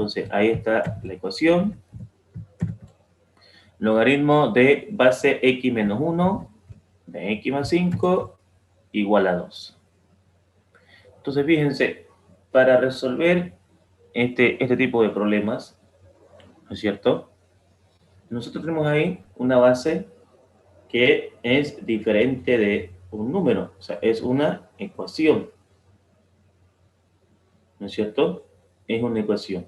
Entonces, ahí está la ecuación. Logaritmo de base x menos 1 de x más 5 igual a 2. Entonces, fíjense, para resolver este tipo de problemas, ¿no es cierto? Nosotros tenemos ahí una base que es diferente de un número, o sea, es una ecuación, ¿no es cierto? Es una ecuación.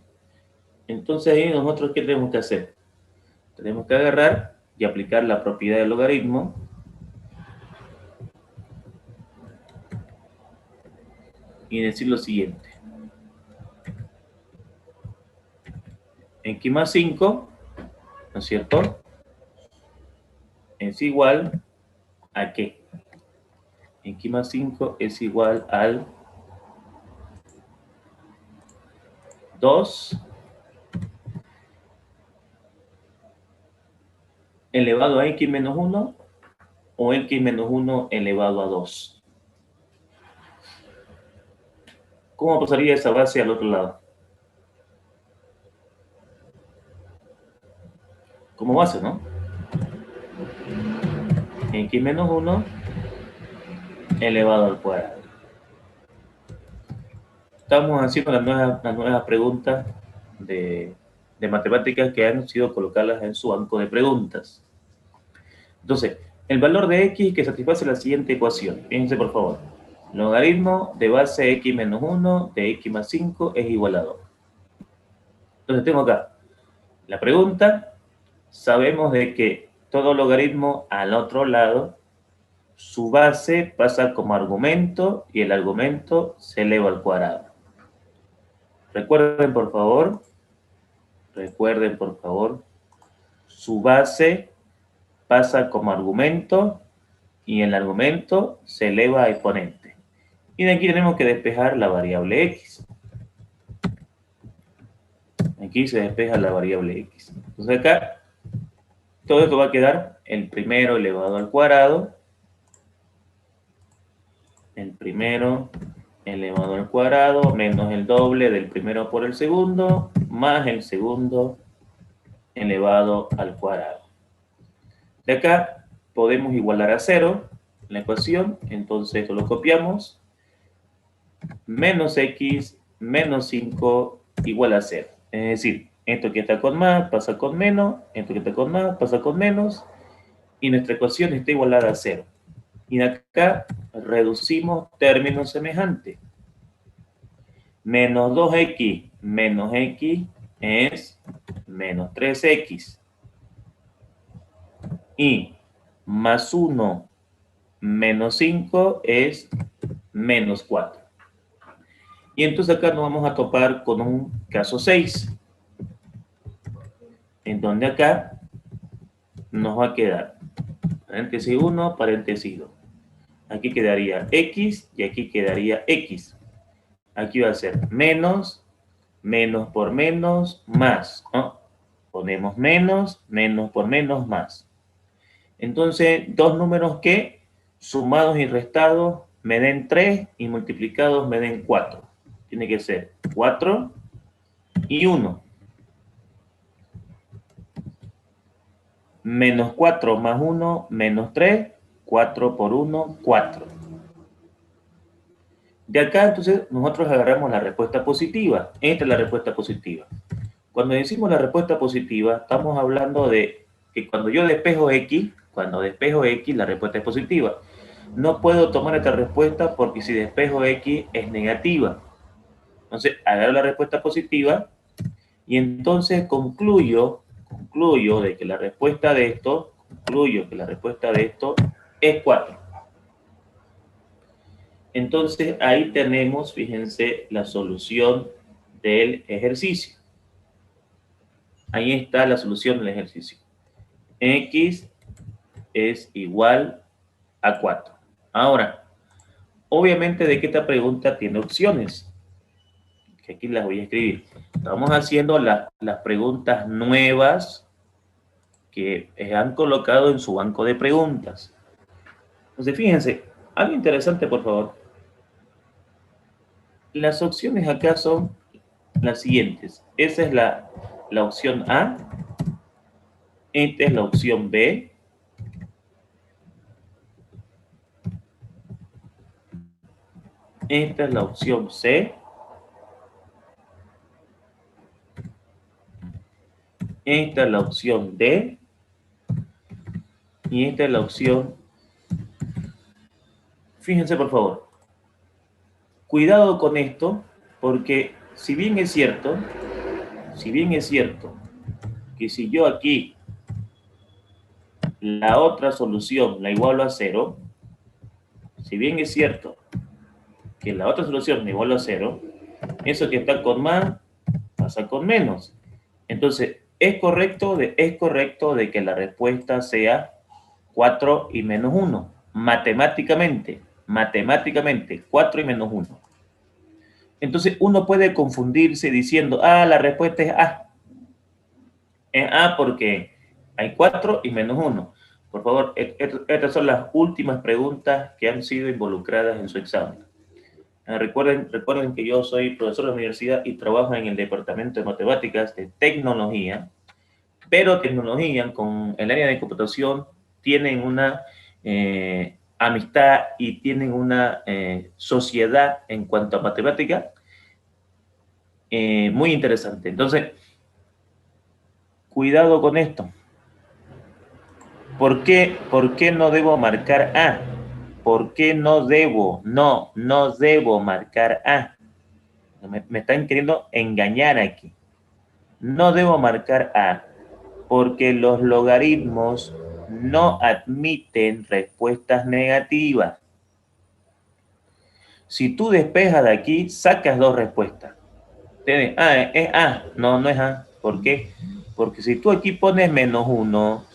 Entonces ahí nosotros, ¿qué tenemos que hacer? Tenemos que agarrar y aplicar la propiedad del logaritmo y decir lo siguiente. X más 5, ¿no es cierto? Es igual a ¿qué? X más 5 es igual al 2 elevado a x menos 1 o x menos 1 elevado a 2. ¿Cómo pasaría esa base al otro lado? Como base, ¿no? X menos 1 elevado al cuadrado. Estamos haciendo las nuevas preguntas de matemáticas que han sido colocadas en su banco de preguntas. Entonces, el valor de x que satisface la siguiente ecuación. Fíjense, por favor. Logaritmo de base x menos 1 de x más 5 es igual a 2. Entonces, tengo acá la pregunta. Sabemos de que todo logaritmo al otro lado, su base pasa como argumento y el argumento se eleva al cuadrado. Recuerden, por favor, su base pasa como argumento y el argumento se eleva a exponente. Y de aquí tenemos que despejar la variable x. Aquí se despeja la variable x. Entonces acá, todo esto va a quedar el primero elevado al cuadrado. El primero elevado al cuadrado menos el doble del primero por el segundo, más el segundo elevado al cuadrado. De acá podemos igualar a 0 la ecuación, entonces esto lo copiamos. Menos x menos 5 igual a 0. Es decir, esto que está con más pasa con menos, esto que está con más pasa con menos, y nuestra ecuación está igualada a 0. Y de acá reducimos términos semejantes. Menos 2x menos x es menos 3x. Y más 1 menos 5 es menos 4. Y entonces acá nos vamos a topar con un caso 6, en donde acá nos va a quedar paréntesis 1, paréntesis 2. Aquí quedaría x y aquí quedaría x. Aquí va a ser menos, menos por menos, más, ¿no? Ponemos menos, menos por menos, más. Entonces, dos números que sumados y restados me den 3 y multiplicados me den 4. Tiene que ser 4 y 1. Menos 4 más 1, menos 3. 4 por 1, 4. De acá, entonces, nosotros agarramos la respuesta positiva. Esta es la respuesta positiva. Cuando decimos la respuesta positiva, estamos hablando de que cuando yo despejo x, la respuesta es positiva. No puedo tomar esta respuesta porque si despejo x es negativa. Entonces, agarro la respuesta positiva y entonces concluyo de que la respuesta de esto, es 4. Entonces, ahí tenemos, fíjense, la solución del ejercicio. Ahí está la solución del ejercicio. X es igual a 4. Ahora, obviamente de que esta pregunta tiene opciones, que aquí las voy a escribir. Estamos haciendo las preguntas nuevas que han colocado en su banco de preguntas. Entonces, fíjense, algo interesante, por favor. Las opciones acá son las siguientes. Esa es la opción A. Esta es la opción B. Esta es la opción C. Esta es la opción D. Y esta es la opción. Fíjense, por favor. Cuidado con esto, porque si bien es cierto que si yo aquí la otra solución la igualo a 0, si bien es cierto que la otra solución la igualo a 0, eso que está con más pasa con menos. Entonces, es correcto de que la respuesta sea 4 y menos 1. Matemáticamente, 4 y menos 1. Entonces, uno puede confundirse diciendo, la respuesta es A. Es A porque hay 4 y menos 1. Por favor, estas son las últimas preguntas que han sido involucradas en su examen. Recuerden que yo soy profesor de la universidad y trabajo en el departamento de matemáticas de tecnología, pero tecnología con el área de computación tienen una amistad y tienen una sociedad en cuanto a matemática muy interesante. Entonces, cuidado con esto. ¿Por qué no debo marcar A? ¿Por qué no debo? No debo marcar A. Me están queriendo engañar aquí. No debo marcar A porque los logaritmos no admiten respuestas negativas. Si tú despejas de aquí, sacas dos respuestas. Tienes es A. No es A. ¿Por qué? Porque si tú aquí pones menos 1,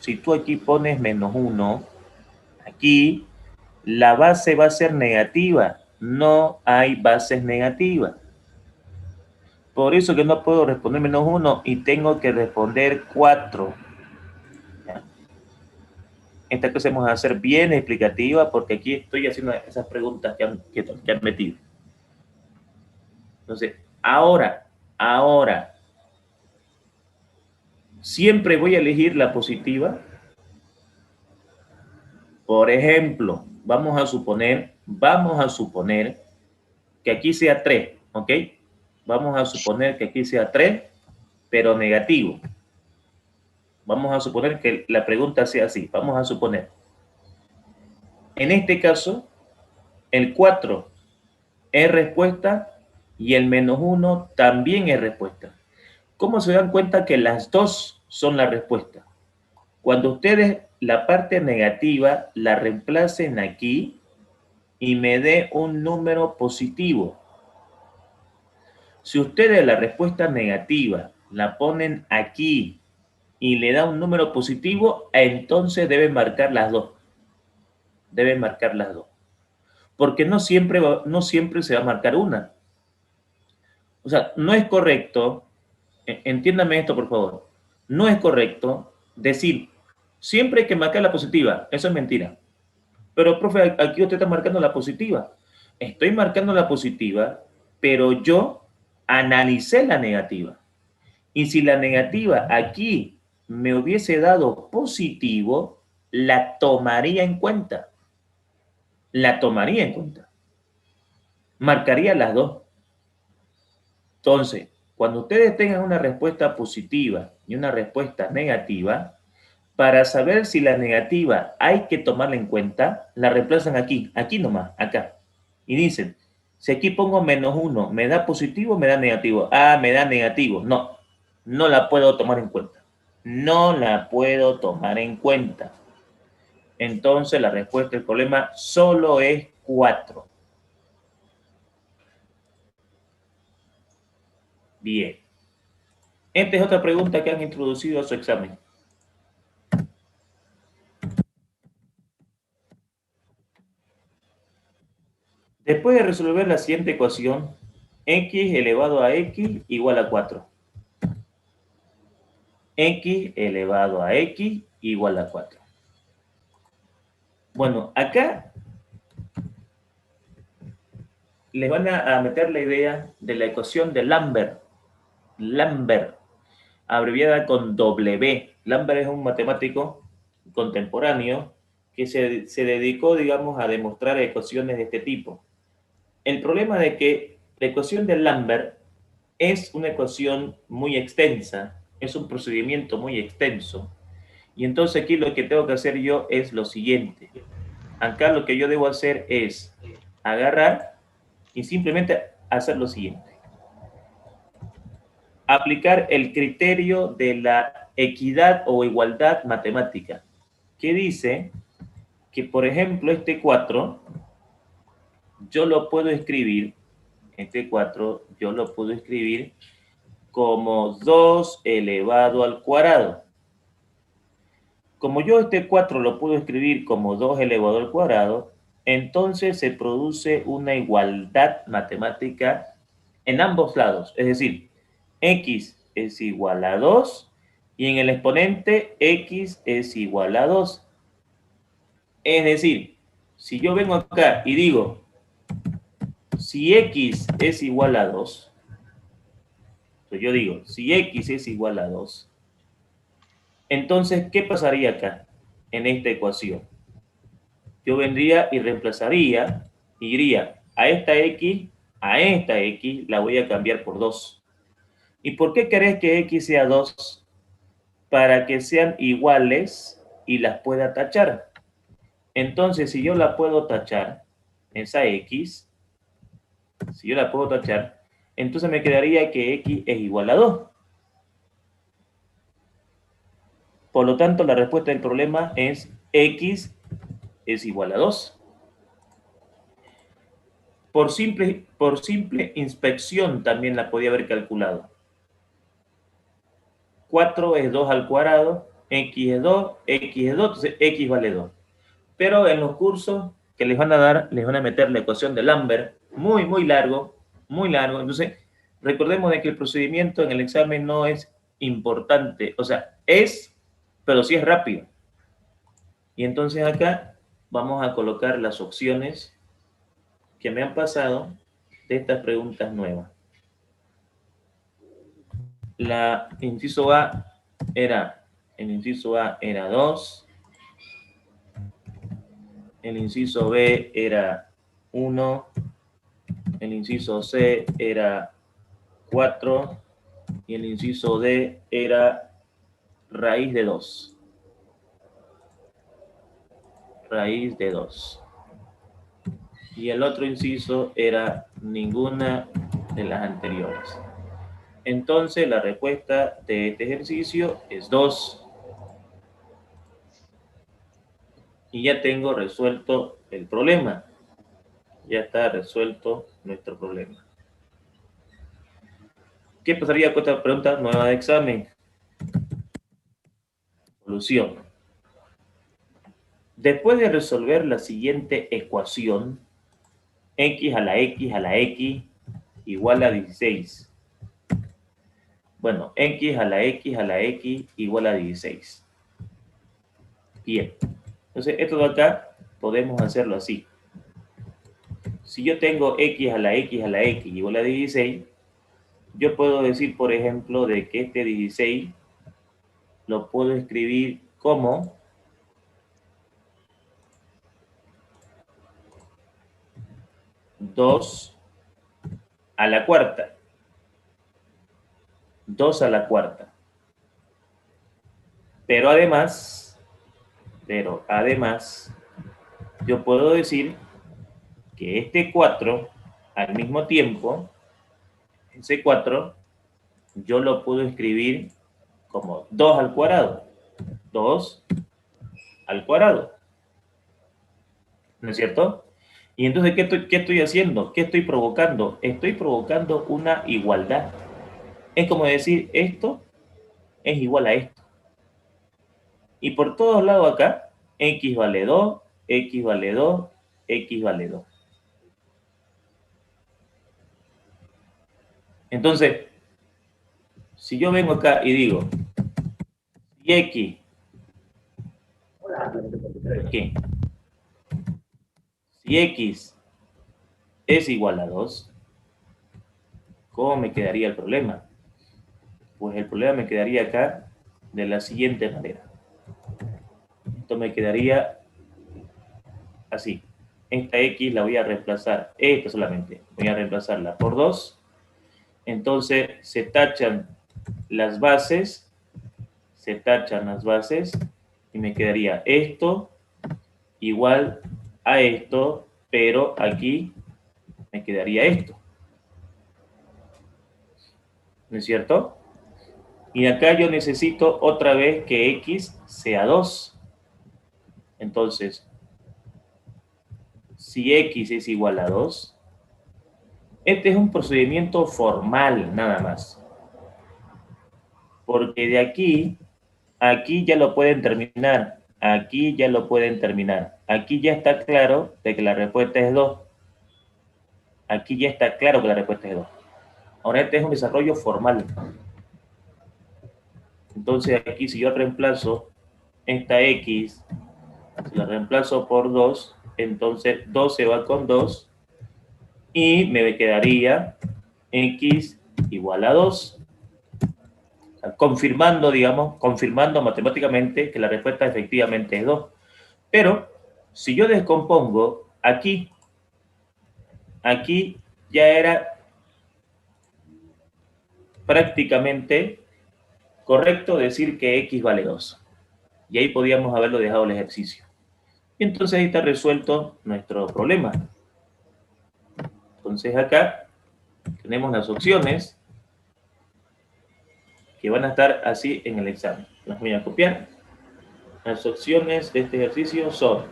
aquí la base va a ser negativa. No hay bases negativas. Por eso que no puedo responder menos 1 y tengo que responder 4. Esta cosa vamos a hacer bien explicativa porque aquí estoy haciendo esas preguntas que han metido. Entonces, ahora, siempre voy a elegir la positiva. Por ejemplo, vamos a suponer que aquí sea 3, ¿ok? Vamos a suponer que aquí sea 3, pero negativo. Vamos a suponer que la pregunta sea así. Vamos a suponer. En este caso, el 4 es respuesta y el menos 1 también es respuesta. ¿Cómo se dan cuenta que las dos son la respuesta? Cuando ustedes la parte negativa la reemplacen aquí y me dé un número positivo. Si ustedes la respuesta negativa la ponen aquí y le da un número positivo, entonces deben marcar las dos. Porque no siempre se va a marcar una. O sea, no es correcto, entiéndame esto por favor, no es correcto decir siempre hay que marcar la positiva, eso es mentira. Pero profe, aquí usted está marcando la positiva. Estoy marcando la positiva, pero yo analicé la negativa. Y si la negativa aquí me hubiese dado positivo, la tomaría en cuenta. Marcaría las dos. Entonces, cuando ustedes tengan una respuesta positiva y una respuesta negativa, para saber si la negativa hay que tomarla en cuenta, la reemplazan aquí nomás, acá. Y dicen, si aquí pongo menos 1, ¿me da positivo o me da negativo? Me da negativo. No la puedo tomar en cuenta. Entonces, la respuesta del problema solo es 4. Bien. Esta es otra pregunta que han introducido a su examen. Después de resolver la siguiente ecuación, x elevado a x igual a 4. X elevado a x igual a 4. Bueno, acá les van a meter la idea de la ecuación de Lambert. Lambert, abreviada con W. Lambert es un matemático contemporáneo que se dedicó, digamos, a demostrar ecuaciones de este tipo. El problema de que la ecuación de Lambert es una ecuación muy extensa, es un procedimiento muy extenso. Y entonces aquí lo que tengo que hacer yo es lo siguiente. Acá lo que yo debo hacer es agarrar y simplemente hacer lo siguiente. Aplicar el criterio de la equidad o igualdad matemática, que dice que, por ejemplo, este 4, yo lo puedo escribir, este 4, yo lo puedo escribir como 2 elevado al cuadrado. Como yo este 4 lo puedo escribir como 2 elevado al cuadrado, entonces se produce una igualdad matemática en ambos lados. Es decir, x es igual a 2 y en el exponente x es igual a 2. Es decir, si yo vengo acá y digo, si x es igual a 2, pues yo digo, si x es igual a 2, entonces, ¿qué pasaría acá en esta ecuación? Yo vendría y reemplazaría y diría, a esta x la voy a cambiar por 2. ¿Y por qué querés que x sea 2? Para que sean iguales y las pueda tachar. Entonces, si yo la puedo tachar, esa x, si yo la puedo tachar, entonces me quedaría que x es igual a 2. Por lo tanto, la respuesta del problema es x es igual a 2. Por simple inspección también la podía haber calculado. 4 es 2 al cuadrado, x es 2, entonces x vale 2. Pero en los cursos que les van a dar, les van a meter la ecuación de Lambert, muy largo, muy largo. Entonces, recordemos de que el procedimiento en el examen no es importante, o sea, pero sí es rápido. Y entonces acá vamos a colocar las opciones que me han pasado de estas preguntas nuevas. El inciso A era 2, el inciso B era 1, el inciso C era 4 y el inciso D era raíz de 2. Raíz de 2. Y el otro inciso era ninguna de las anteriores. Entonces la respuesta de este ejercicio es 2. Y ya tengo resuelto el problema. Ya está resuelto nuestro problema. ¿Qué pasaría con esta pregunta nueva de examen? Solución. Después de resolver la siguiente ecuación, x a la x a la x igual a 16. Bueno, x a la x a la x igual a 16. Bien. Entonces, esto de acá podemos hacerlo así. Si yo tengo x a la x a la x igual a 16, yo puedo decir, por ejemplo, de que este 16 lo puedo escribir como 2 a la cuarta. 2 a la cuarta. Pero además, yo puedo decir que este 4, al mismo tiempo, ese 4, yo lo puedo escribir como 2 al cuadrado. 2 al cuadrado. ¿No es cierto? Y entonces, ¿qué estoy haciendo? ¿Qué estoy provocando? Estoy provocando una igualdad. Es como decir, esto es igual a esto. Y por todos lados acá, x vale 2, x vale 2, x vale 2. Entonces, si yo vengo acá y digo, si x, ¿qué? Si x es igual a 2, ¿cómo me quedaría el problema? Pues el problema me quedaría acá de la siguiente manera. Esto me quedaría así. Esta X la voy a reemplazar, esta solamente, voy a reemplazarla por 2. Entonces se tachan las bases, y me quedaría esto igual a esto, pero aquí me quedaría esto. ¿No es cierto? Y acá yo necesito otra vez que X sea 2. Entonces, si X es igual a 2, este es un procedimiento formal nada más. Porque de aquí, aquí ya lo pueden terminar. Aquí ya lo pueden terminar. Aquí ya está claro de que la respuesta es 2. Aquí ya está claro que la respuesta es 2. Ahora este es un desarrollo formal. Entonces aquí si yo reemplazo esta X, si la reemplazo por 2, entonces 2 se va con 2 y me quedaría X igual a 2. O sea, confirmando, digamos, confirmando matemáticamente que la respuesta efectivamente es 2. Pero si yo descompongo aquí, aquí ya era prácticamente correcto decir que X vale 2. Y ahí podíamos haberlo dejado el ejercicio. Y entonces ahí está resuelto nuestro problema. Entonces acá tenemos las opciones que van a estar así en el examen. Las voy a copiar. Las opciones de este ejercicio son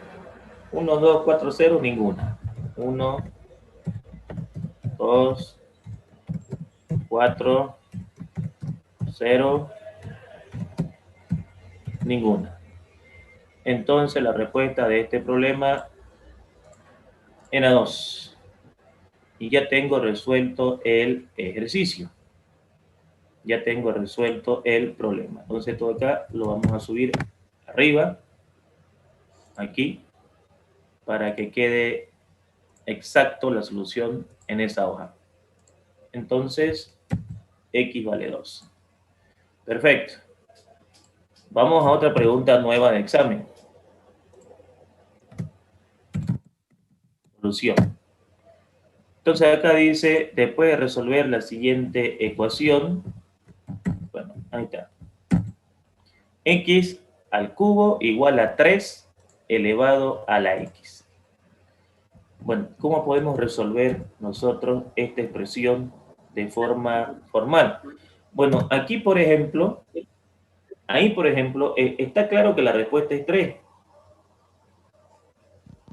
1, 2, 4, 0, ninguna. 1, 2, 4, 0, ninguna. Entonces la respuesta de este problema era 2. Y ya tengo resuelto el ejercicio. Ya tengo resuelto el problema. Entonces todo acá lo vamos a subir arriba, aquí, para que quede exacto la solución en esa hoja. Entonces, X vale 2. Perfecto. Vamos a otra pregunta nueva de examen. Solución. Entonces acá dice, después de resolver la siguiente ecuación, bueno, ahí está. X al cubo igual a 3 elevado a la X. Bueno, ¿cómo podemos resolver nosotros esta expresión de forma formal? Bueno, aquí, por ejemplo, ahí, por ejemplo, está claro que la respuesta es 3.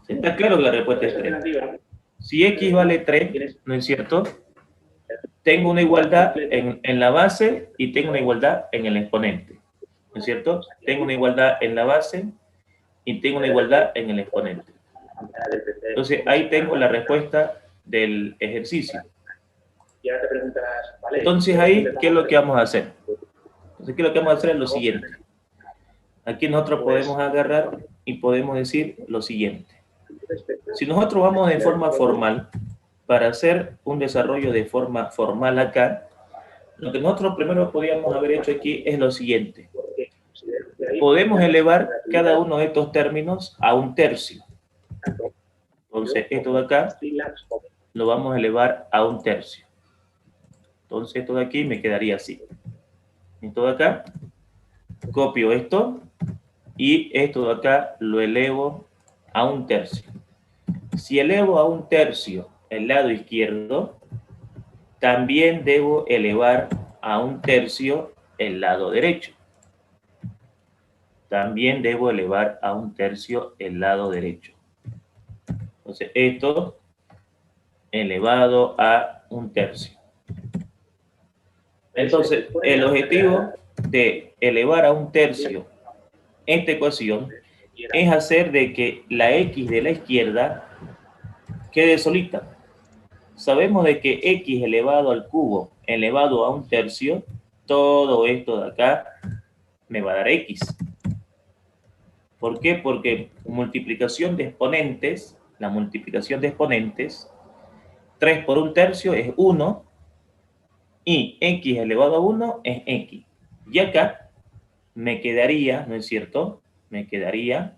Está claro que la respuesta es 3. Si X vale 3, ¿no es cierto? Tengo una igualdad en la base y tengo una igualdad en el exponente, ¿no es cierto? Tengo una igualdad en la base y tengo una igualdad en el exponente. Entonces, ahí tengo la respuesta del ejercicio. Entonces, ahí, ¿qué es lo que vamos a hacer? Entonces, ¿qué es lo que vamos a hacer? Es lo siguiente. Aquí nosotros podemos agarrar y podemos decir lo siguiente. Si nosotros vamos de forma formal, para hacer un desarrollo de forma formal acá, lo que nosotros primero podríamos haber hecho aquí es lo siguiente. Podemos elevar cada uno de estos términos a un tercio. Entonces, esto de acá lo vamos a elevar a un tercio. Entonces, esto de aquí me quedaría así. Esto de acá, copio esto y esto de acá lo elevo a un tercio. Si elevo a un tercio el lado izquierdo, también debo elevar a un tercio el lado derecho. También debo elevar a un tercio el lado derecho. Entonces, esto elevado a un tercio. Entonces, el objetivo de elevar a un tercio esta ecuación es hacer de que la X de la izquierda quede solita. Sabemos de que X elevado al cubo elevado a un tercio, todo esto de acá me va a dar X. ¿Por qué? Porque multiplicación de exponentes, la multiplicación de exponentes, 3 por un tercio es 1, Y x elevado a 1 es x. Y acá me quedaría, ¿no es cierto? Me quedaría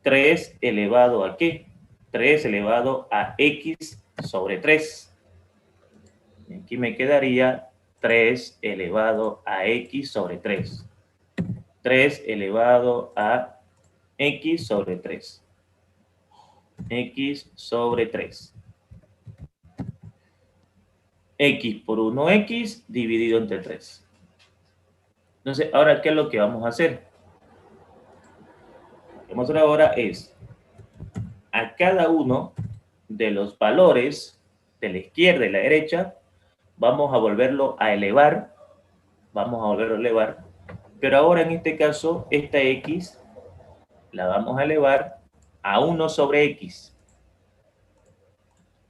3 elevado a ¿qué? 3 elevado a x sobre 3. Aquí me quedaría 3 elevado a x sobre 3. 3 elevado a x sobre 3. X sobre 3. X por 1x dividido entre 3. Entonces, ahora, ¿qué es lo que vamos a hacer? Lo que vamos a hacer ahora es a cada uno de los valores de la izquierda y la derecha, vamos a volverlo a elevar. Vamos a volverlo a elevar. Pero ahora, en este caso, esta x la vamos a elevar a 1 sobre x.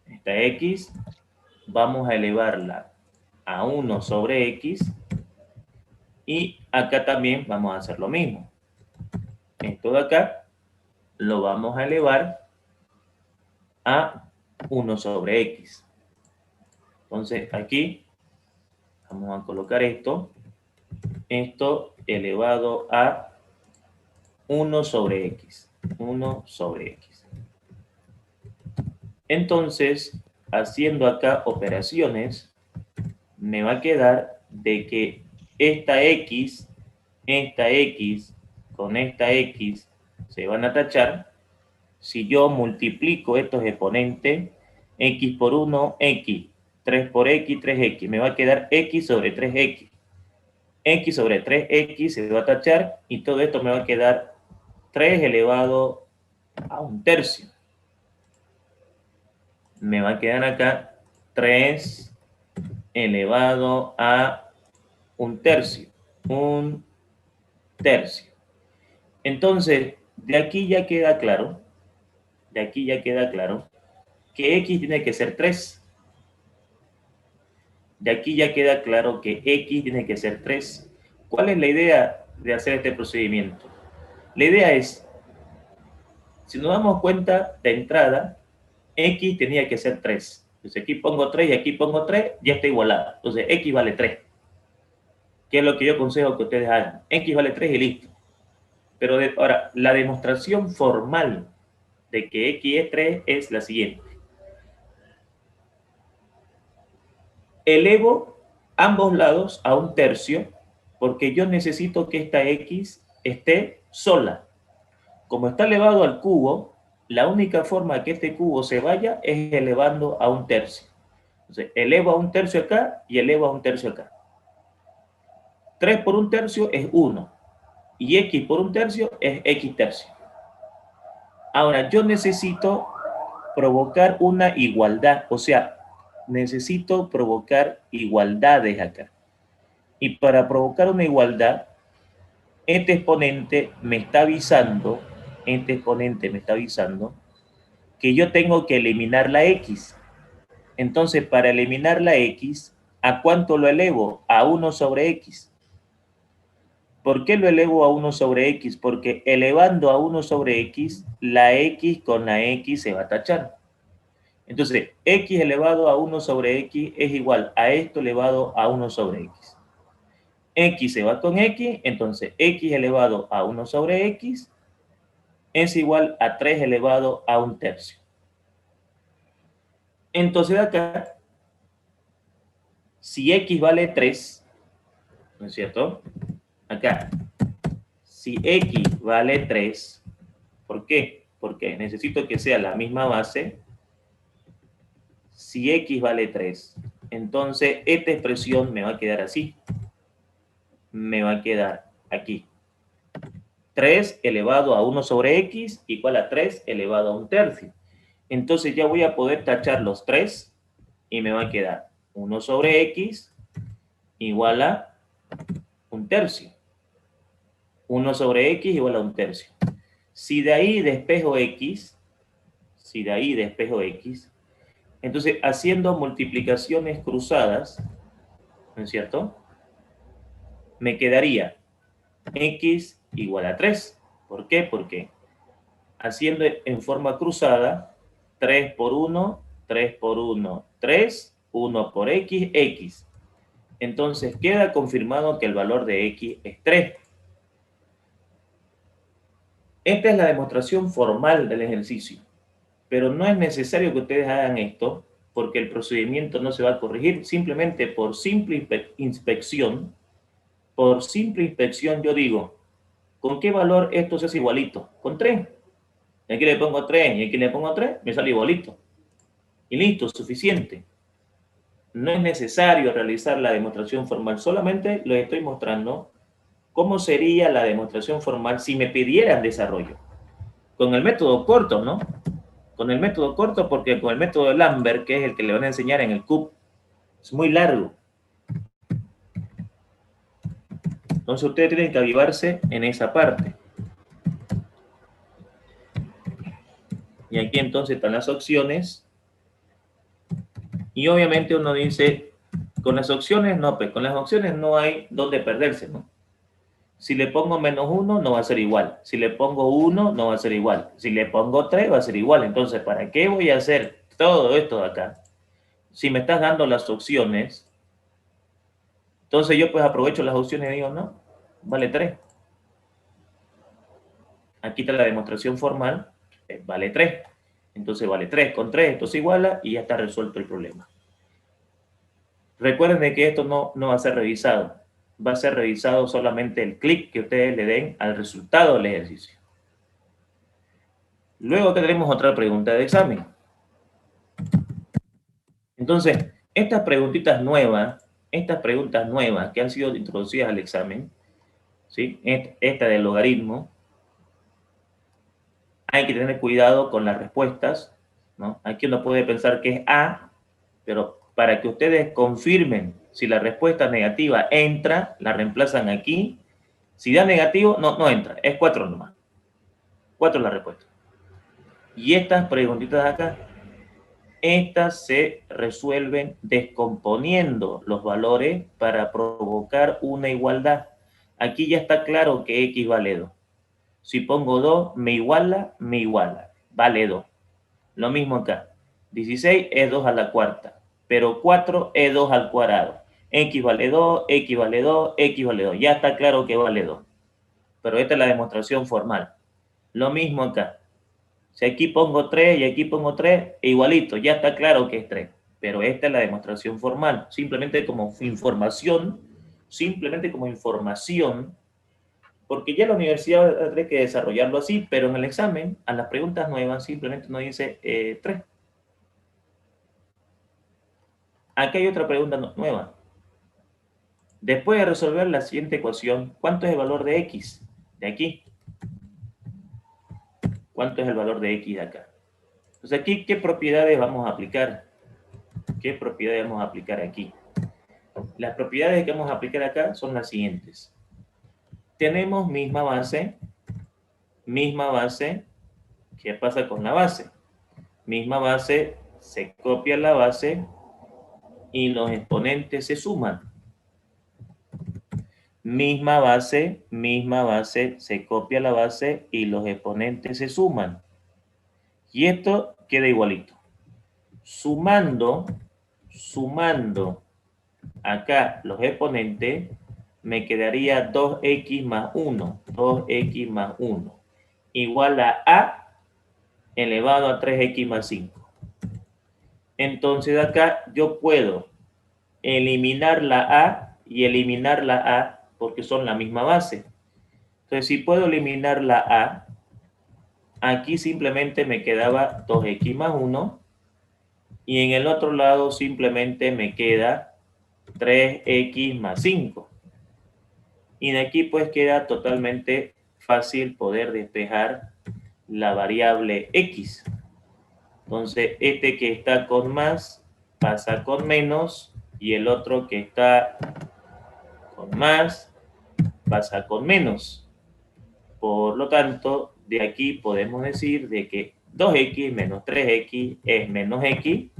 Esta x vamos a elevarla a 1 sobre x. Y acá también vamos a hacer lo mismo. Esto de acá lo vamos a elevar a 1 sobre x. Entonces aquí vamos a colocar esto elevado a 1 sobre x. 1 sobre x. Entonces, haciendo acá operaciones, me va a quedar de que esta x con esta x se van a tachar. Si yo multiplico estos exponentes, x por 1, x, 3 por x, 3x, me va a quedar x sobre 3x. X sobre 3x se va a tachar y todo esto me va a quedar 3 elevado a 1/3. Me va a quedar acá 3 elevado a 1/3. 1/3. Entonces, de aquí ya queda claro, que x tiene que ser 3. De aquí ya queda claro que x tiene que ser 3. ¿Cuál es la idea de hacer este procedimiento? La idea es, si nos damos cuenta de entrada, x tenía que ser 3. Entonces aquí pongo 3 y aquí pongo 3, ya está igualado. Entonces x vale 3. ¿Qué es lo que yo aconsejo que ustedes hagan? X vale 3 y listo. Pero ahora, la demostración formal de que x es 3 es la siguiente. Elevo ambos lados a 1/3 porque yo necesito que esta x esté sola. Como está elevado al cubo, la única forma que este cubo se vaya es elevando a 1/3. Entonces, elevo a 1/3 acá y elevo a 1/3 acá. 3 por 1/3 es 1. Y x por 1/3 es x/3. Ahora, yo necesito provocar una igualdad, o sea, necesito provocar igualdades acá. Y para provocar una igualdad, este exponente me está avisando, que yo tengo que eliminar la x. Entonces, para eliminar la x, ¿a cuánto lo elevo? A 1 sobre x. ¿Por qué lo elevo a 1 sobre x? Porque elevando a 1 sobre x, la x con la x se va a tachar. Entonces, x elevado a 1 sobre x es igual a esto elevado a 1 sobre x. X se va con x, entonces x elevado a 1 sobre x es igual a 3 elevado a 1/3. Entonces acá, si x vale 3, ¿no es cierto? Acá, si x vale 3, ¿por qué? Porque necesito que sea la misma base. Si x vale 3, entonces esta expresión me va a quedar así. Me va a quedar aquí. 3 elevado a 1 sobre x igual a 3 elevado a 1/3. Entonces ya voy a poder tachar los 3 y me va a quedar 1 sobre x igual a 1/3. 1 sobre x igual a 1/3. Si de ahí despejo x, entonces haciendo multiplicaciones cruzadas, ¿no es cierto? Me quedaría x igual a 3. ¿Por qué? Porque haciendo en forma cruzada, 3 por 1, 3 por 1, 3, 1 por x, x. Entonces queda confirmado que el valor de x es 3. Esta es la demostración formal del ejercicio, pero no es necesario que ustedes hagan esto porque el procedimiento no se va a corregir. Simplemente por simple inspección, yo digo, ¿con qué valor esto se hace igualito? Con 3. Y aquí le pongo 3 y aquí le pongo 3, me sale igualito. Y listo, suficiente. No es necesario realizar la demostración formal, solamente les estoy mostrando cómo sería la demostración formal si me pidieran desarrollo. Con el método corto, ¿no? Con el método corto, porque con el método de Lambert, que es el que le van a enseñar en el CUP, es muy largo. Entonces ustedes tienen que avivarse en esa parte. Y aquí entonces están las opciones. Y obviamente uno dice, con las opciones no, pues con las opciones no hay dónde perderse, ¿no? Si le pongo -1, no va a ser igual. Si le pongo 1, no va a ser igual. Si le pongo 3, va a ser igual. Entonces, ¿para qué voy a hacer todo esto de acá? Si me estás dando las opciones, entonces yo pues aprovecho las opciones y digo, no, vale 3. Aquí está la demostración formal, vale 3. Entonces vale 3 con 3, esto se iguala y ya está resuelto el problema. Recuerden que esto no va a ser revisado. Va a ser revisado solamente el clic que ustedes le den al resultado del ejercicio. Luego tendremos otra pregunta de examen. Entonces, estas preguntas nuevas que han sido introducidas al examen, ¿sí? Esta del logaritmo, hay que tener cuidado con las respuestas, ¿no? Aquí uno puede pensar que es A, pero para que ustedes confirmen si la respuesta negativa entra, la reemplazan aquí. Si da negativo, no entra, es 4 nomás. 4 es la respuesta. Y estas preguntitas acá, estas se resuelven descomponiendo los valores para provocar una igualdad. Aquí ya está claro que x vale 2. Si pongo 2, me iguala, vale 2. Lo mismo acá. 16 es 2 a la cuarta, pero 4 es 2 al cuadrado. X vale 2, X vale 2, X vale 2. Ya está claro que vale 2. Pero esta es la demostración formal. Lo mismo acá. Si aquí pongo 3 y aquí pongo 3, igualito, ya está claro que es 3. Pero esta es la demostración formal. Simplemente como información, porque ya la universidad va a tener que desarrollarlo así, pero en el examen, a las preguntas nuevas, simplemente nos dice 3. Aquí hay otra pregunta nueva. Después de resolver la siguiente ecuación, ¿cuánto es el valor de x de aquí? ¿Cuánto es el valor de x de acá? Entonces aquí, ¿qué propiedades vamos a aplicar? ¿Qué propiedades vamos a aplicar aquí? Las propiedades que vamos a aplicar acá son las siguientes. Tenemos misma base. ¿Qué pasa con la base? Misma base, se copia la base y los exponentes se suman. Misma base, se copia la base y los exponentes se suman. Y esto queda igualito. Sumando acá los exponentes, me quedaría 2x más 1. 2x más 1 igual a elevado a 3x más 5. Entonces acá yo puedo eliminar la a y eliminar la a porque son la misma base. Entonces si puedo eliminar la a, aquí simplemente me quedaba 2x más 1 y en el otro lado simplemente me queda 3x más 5. Y de aquí pues queda totalmente fácil poder despejar la variable x. Entonces este que está con más pasa con menos y el otro que está con más pasa con menos. Por lo tanto, de aquí podemos decir de que 2x menos 3x es menos x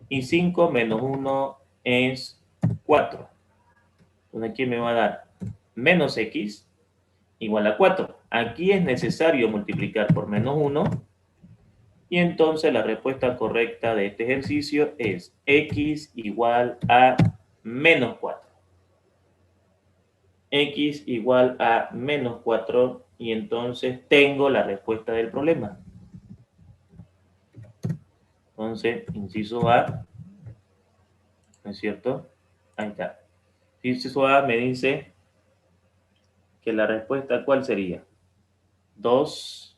y 5 menos 1 es 4. Entonces aquí me va a dar menos x igual a 4. Aquí es necesario multiplicar por menos 1 y entonces la respuesta correcta de este ejercicio es x igual a menos 4. X igual a menos 4 y entonces tengo la respuesta del problema. Entonces, inciso A, ¿no es cierto? Ahí está. Inciso A me dice que la respuesta, ¿cuál sería? 2,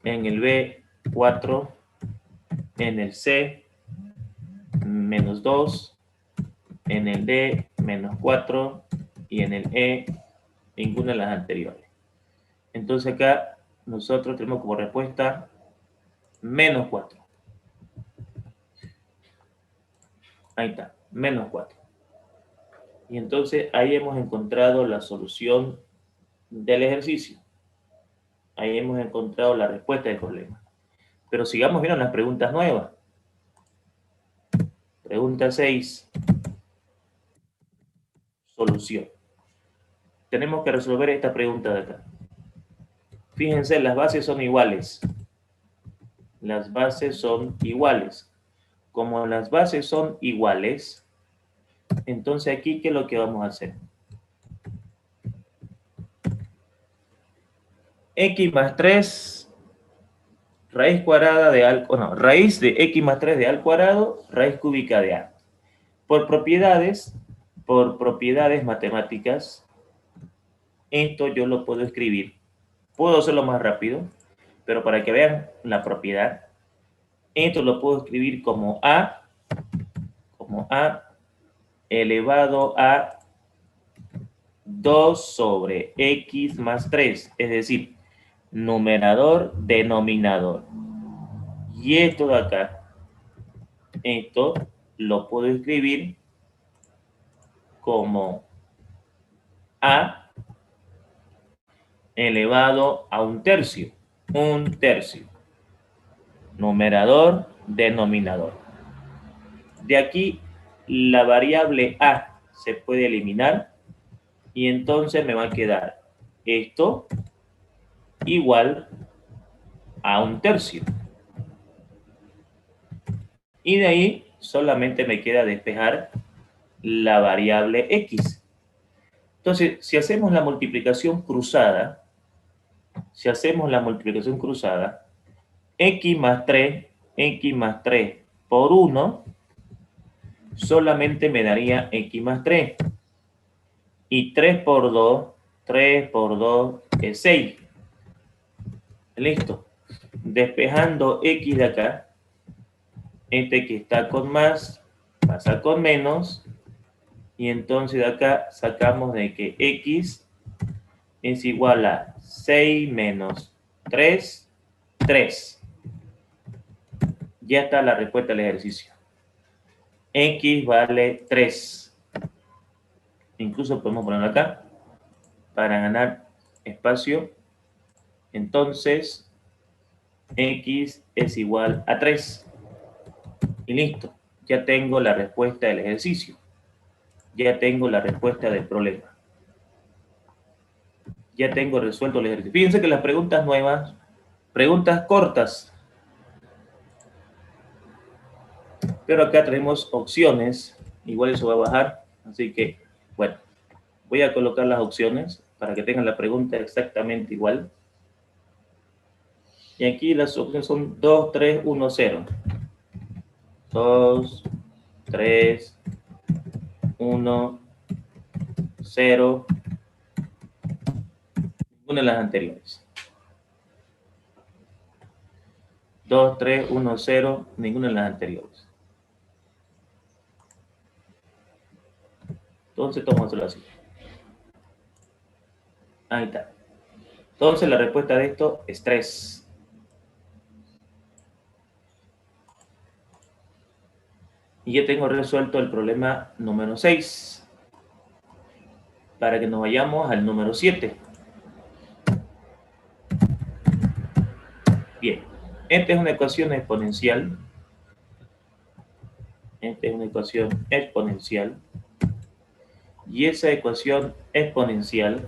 en el B, 4, en el C, menos 2, en el D, menos 4, y en el E, ninguna de las anteriores. Entonces acá nosotros tenemos como respuesta menos 4. Ahí está, menos 4. Y entonces ahí hemos encontrado la solución del ejercicio. Ahí hemos encontrado la respuesta del problema. Pero sigamos viendo las preguntas nuevas. Pregunta 6. Solución. Tenemos que resolver esta pregunta de acá. Fíjense, las bases son iguales. Las bases son iguales. Como las bases son iguales, entonces aquí, ¿qué es lo que vamos a hacer? X más 3, raíz cuadrada de A, no, raíz de X más 3 de A al cuadrado, raíz cúbica de A. Por propiedades matemáticas, esto yo lo puedo escribir. Puedo hacerlo más rápido, pero para que vean la propiedad, esto lo puedo escribir como A elevado a 2 sobre X más 3, es decir, numerador, denominador. Y esto de acá, esto lo puedo escribir como A elevado a 1/3, 1/3. Numerador, denominador. De aquí, la variable A se puede eliminar y entonces me va a quedar esto igual a 1/3. Y de ahí solamente me queda despejar la variable X. Entonces, si hacemos la multiplicación cruzada, X más 3 por 1, solamente me daría X más 3. Y 3 por 2 es 6. Listo. Despejando X de acá, este que está con más pasa con menos, y entonces de acá sacamos de que X es igual a 6 menos 3, 3. Ya está la respuesta del ejercicio. X vale 3. Incluso podemos ponerlo acá para ganar espacio. Entonces, X es igual a 3. Y listo. Ya tengo la respuesta del ejercicio. Ya tengo la respuesta del problema. Ya tengo resuelto el ejercicio. Fíjense que las preguntas nuevas, preguntas cortas, pero acá tenemos opciones. Igual eso va a bajar. Así que, bueno, voy a colocar las opciones para que tengan la pregunta exactamente igual. Y aquí las opciones son 2, 3, 1, 0. 2, 3, 1, 0. Ninguna de las anteriores. 2, 3, 1, 0. Ninguna de las anteriores. Entonces, vamos a hacerlo así. Ahí está. Entonces, la respuesta de esto es 3. Y ya tengo resuelto el problema número 6. Para que nos vayamos al número 7. Bien. Esta es una ecuación exponencial. Y esa ecuación exponencial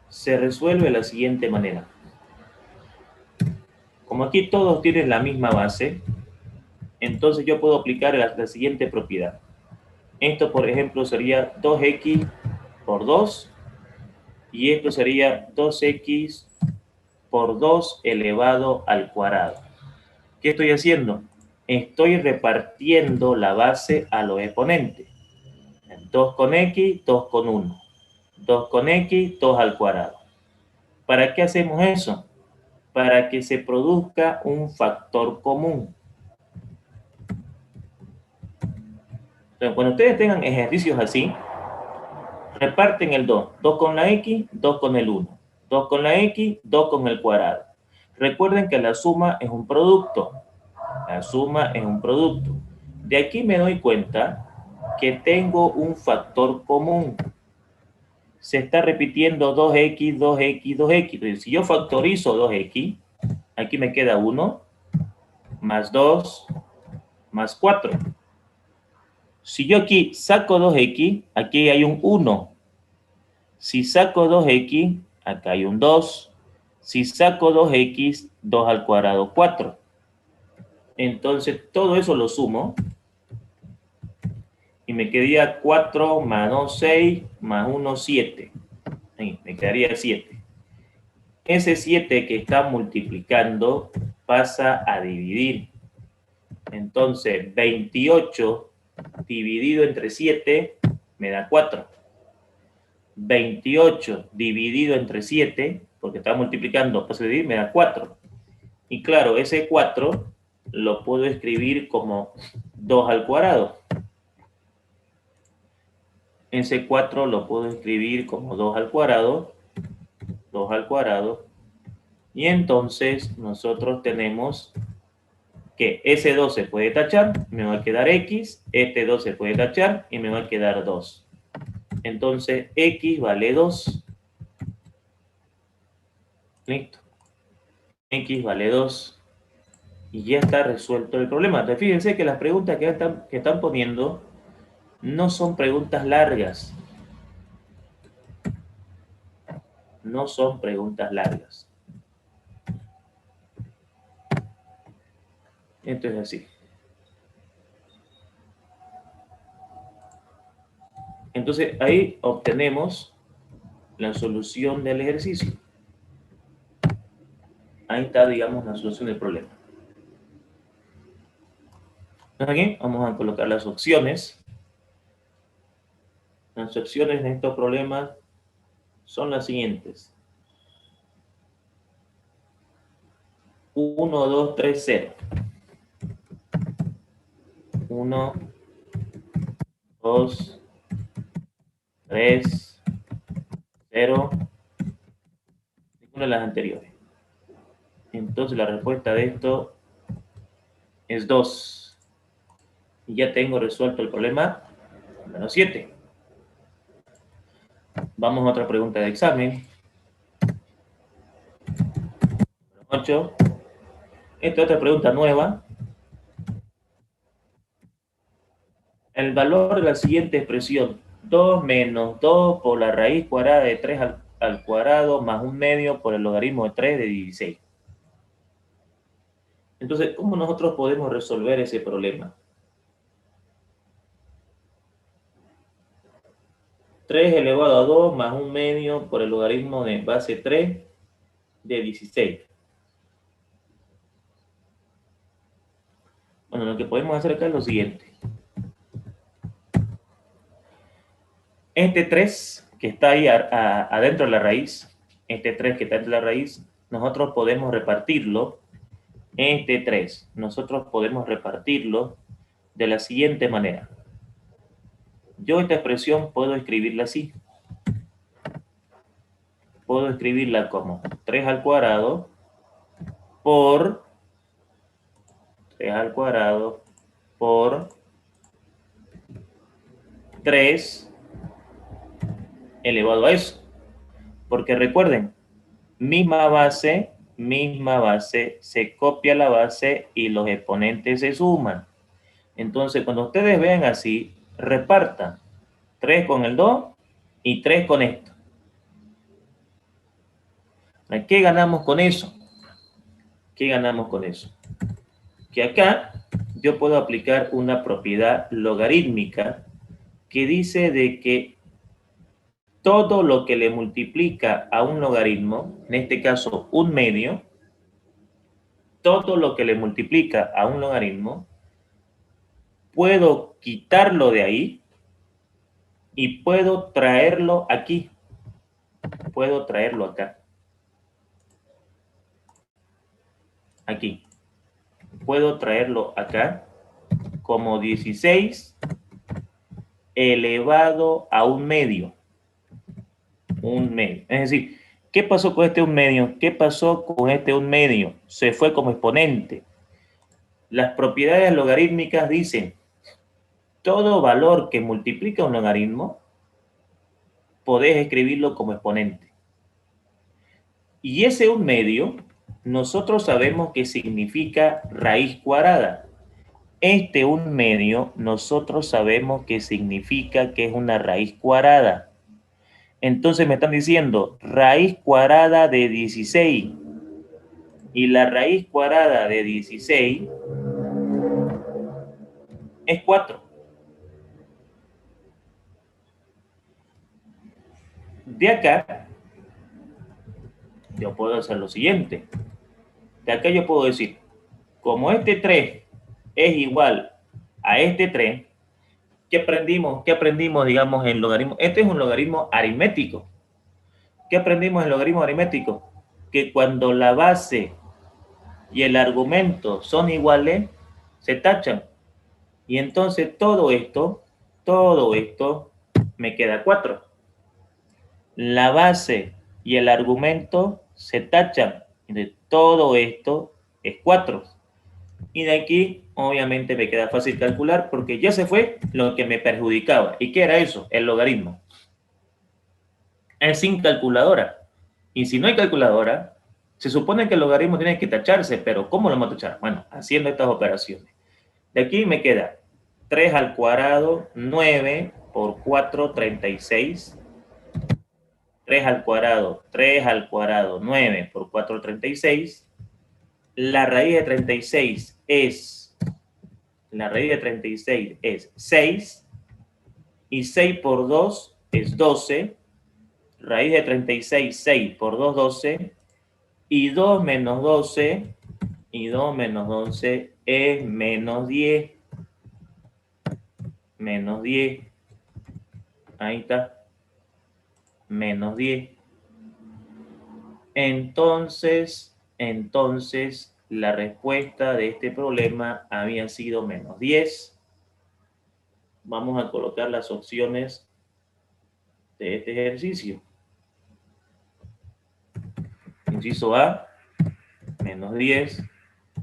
se resuelve de la siguiente manera. Como aquí todos tienen la misma base, entonces yo puedo aplicar la siguiente propiedad. Esto, por ejemplo, sería 2x por 2, y esto sería 2x por 2 elevado al cuadrado. ¿Qué estoy haciendo? Estoy repartiendo la base a los exponentes. 2 con x, 2 con 1. 2 con x, 2 al cuadrado. ¿Para qué hacemos eso? Para que se produzca un factor común. Entonces, cuando ustedes tengan ejercicios así, reparten el 2. 2 con la x, 2 con el 1. 2 con la x, 2 con el cuadrado. Recuerden que la suma es un producto. La suma es un producto. De aquí me doy cuenta que tengo un factor común. Se está repitiendo 2x, 2x, 2x. Entonces, si yo factorizo 2x, aquí me queda 1, más 2, más 4. Si yo aquí saco 2x, aquí hay un 1. Si saco 2x, acá hay un 2. Si saco 2x, 2 al cuadrado, 4. Entonces, todo eso lo sumo. Y me quedaría 4 más 2, 6, más 1, 7. Ahí, me quedaría 7. Ese 7 que está multiplicando pasa a dividir. Entonces, 28 dividido entre 7 me da 4. 28 dividido entre 7, porque está multiplicando, pasa a dividir, me da 4. Y claro, ese 4 lo puedo escribir como 2 al cuadrado. Ese 4 lo puedo escribir como 2 al cuadrado. 2 al cuadrado. Y entonces nosotros tenemos que ese 2 se puede tachar, me va a quedar x, este 2 se puede tachar y me va a quedar 2. Entonces x vale 2. Listo. X vale 2. Y ya está resuelto el problema. Entonces, fíjense que las preguntas que están poniendo no son preguntas largas. No son preguntas largas. Entonces así. Entonces ahí obtenemos la solución del ejercicio. Ahí está, digamos, la solución del problema. Entonces aquí vamos a colocar las opciones. Las opciones de estos problemas son las siguientes. 1, 2, 3, 0. 1, 2, 3, 0. Ninguna de las anteriores. Entonces la respuesta de esto es 2. Y ya tengo resuelto el problema número 7. Vamos a otra pregunta de examen. 8. Esta es otra pregunta nueva. El valor de la siguiente expresión, 2 menos 2 por la raíz cuadrada de 3 al cuadrado más 1/2 por el logaritmo de 3 de 16. Entonces, ¿cómo nosotros podemos resolver ese problema? 3 elevado a 2 más 1/2 por el logaritmo de base 3 de 16. Bueno, lo que podemos hacer acá es lo siguiente. Este 3 que está ahí adentro de la raíz, este 3 que está dentro de la raíz, nosotros podemos repartirlo. Este 3, nosotros podemos repartirlo de la siguiente manera. Yo esta expresión puedo escribirla así. Puedo escribirla como 3 al cuadrado por 3 al cuadrado por 3 elevado a eso. Porque recuerden, misma base, se copia la base y los exponentes se suman. Entonces, cuando ustedes vean así, repartan 3 con el 2 y 3 con esto. ¿Qué ganamos con eso? ¿Qué ganamos con eso? Que acá yo puedo aplicar una propiedad logarítmica que dice de que todo lo que le multiplica a un logaritmo, en este caso un medio, todo lo que le multiplica a un logaritmo, puedo quitarlo de ahí y puedo traerlo aquí. Puedo traerlo acá. Aquí. Puedo traerlo acá como 16 elevado a un medio. Un medio. Es decir, ¿qué pasó con este un medio? ¿Qué pasó con este un medio? Se fue como exponente. Las propiedades logarítmicas dicen, todo valor que multiplica un logaritmo, podés escribirlo como exponente. Y ese un medio, nosotros sabemos que significa raíz cuadrada. Este un medio, nosotros sabemos que significa que es una raíz cuadrada. Entonces me están diciendo raíz cuadrada de 16. Y la raíz cuadrada de 16 es 4. De acá, yo puedo hacer lo siguiente. De acá yo puedo decir, como este 3 es igual a este 3, ¿qué aprendimos? ¿Qué aprendimos, digamos, en logaritmo? Este es un logaritmo aritmético. ¿Qué aprendimos en logaritmo aritmético? Que cuando la base y el argumento son iguales, se tachan. Y entonces todo esto me queda 4. La base y el argumento se tachan. De todo esto es 4. Y de aquí, obviamente, me queda fácil calcular porque ya se fue lo que me perjudicaba. ¿Y qué era eso? El logaritmo. Es sin calculadora. Y si no hay calculadora, se supone que el logaritmo tiene que tacharse, pero ¿cómo lo vamos a tachar? Bueno, haciendo estas operaciones. De aquí me queda 3 al cuadrado, 9 por 4, 36. 3 al cuadrado, 3 al cuadrado, 9 por 4, 36. La raíz de 36 es, la raíz de 36 es 6. Y 6 por 2 es 12. Raíz de 36, 6 por 2, 12. Y 2 menos 12, y 2 menos 12 es menos 10. Menos 10. Ahí está. Menos 10. Entonces, la respuesta de este problema había sido menos 10. Vamos a colocar las opciones de este ejercicio. Inciso A, menos 10.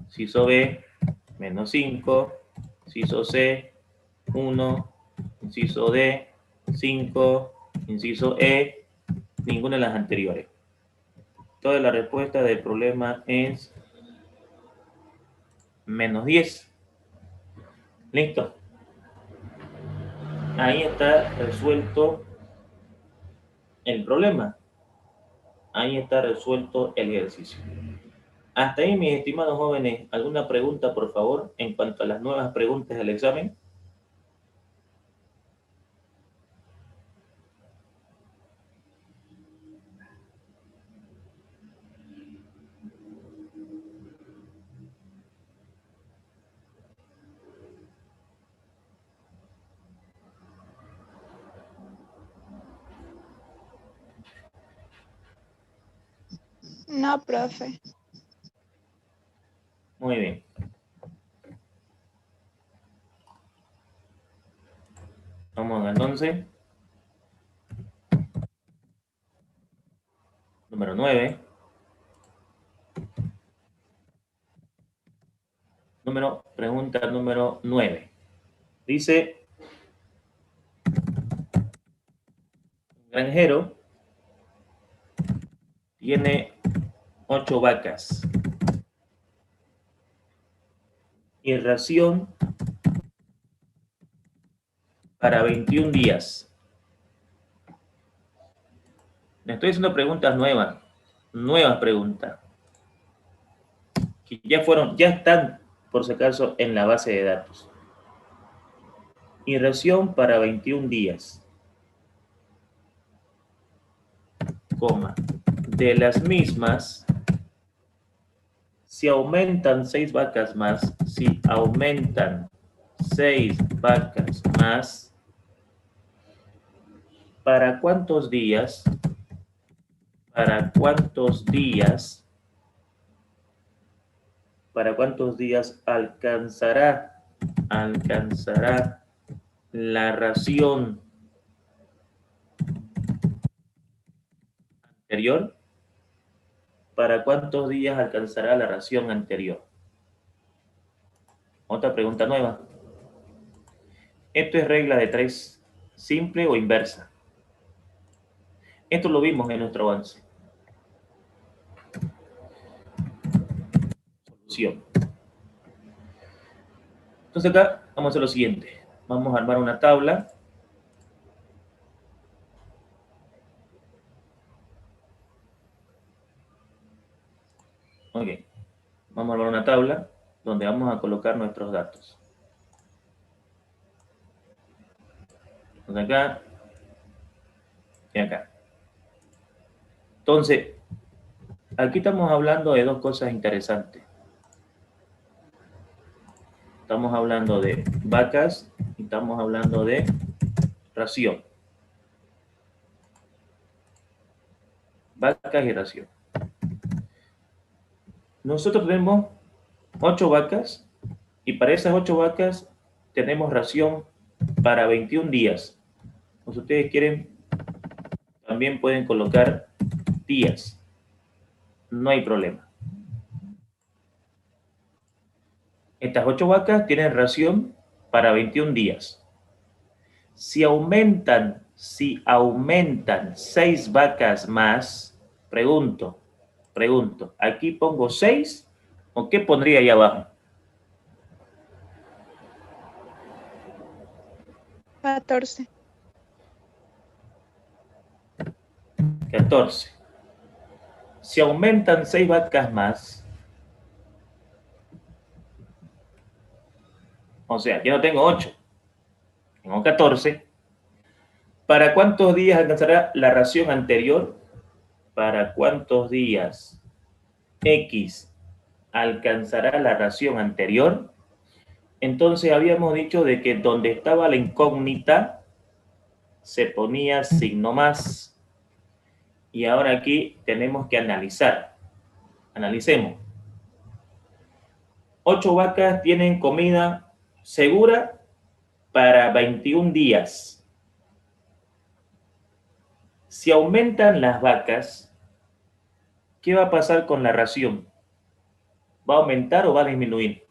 Inciso B, menos 5. Inciso C, 1. Inciso D, 5. Inciso E, ninguna de las anteriores. Toda la respuesta del problema es menos 10. Listo. Ahí está resuelto el problema. Ahí está resuelto el ejercicio. Hasta ahí, mis estimados jóvenes, ¿alguna pregunta, por favor, en cuanto a las nuevas preguntas del examen? No, profe. Muy bien. Vamos al 11. Número 9. Pregunta número 9. Dice, un granjero tiene 8 vacas y ración para 21 días. Me estoy haciendo preguntas nuevas preguntas, que ya están por si acaso, en la base de datos. Y ración para 21 días. Coma. De las mismas, si aumentan 6 vacas más, si aumentan 6 vacas más, ¿para cuántos días? ¿Para cuántos días? ¿Para cuántos días alcanzará la ración anterior? ¿Para cuántos días alcanzará la ración anterior? Otra pregunta nueva. Esto es regla de 3, simple o inversa. Esto lo vimos en nuestro avance. Solución. Entonces acá vamos a hacer lo siguiente. Vamos a armar una tabla. Ok. Vamos a armar una tabla donde vamos a colocar nuestros datos. Entonces acá y acá. Entonces, aquí estamos hablando de dos cosas interesantes. Estamos hablando de vacas y estamos hablando de ración. Vacas y ración. Nosotros tenemos 8 vacas y para esas 8 vacas tenemos ración para 21 días. O si ustedes quieren, también pueden colocar días. No hay problema. Estas 8 vacas tienen ración para 21 días. Si aumentan 6 vacas más, pregunto, ¿aquí pongo 6 o qué pondría ahí abajo? 14. 14. Si aumentan 6 vacas más, o sea, yo no tengo 8, tengo 14. ¿Para cuántos días alcanzará la ración anterior? ¿Para cuántos días X alcanzará la ración anterior? Entonces habíamos dicho de que donde estaba la incógnita se ponía signo más. Y ahora aquí tenemos que analizar. Analicemos. 8 vacas tienen comida segura para 21 días. Si aumentan las vacas, ¿qué va a pasar con la ración? ¿Va a aumentar o va a disminuir?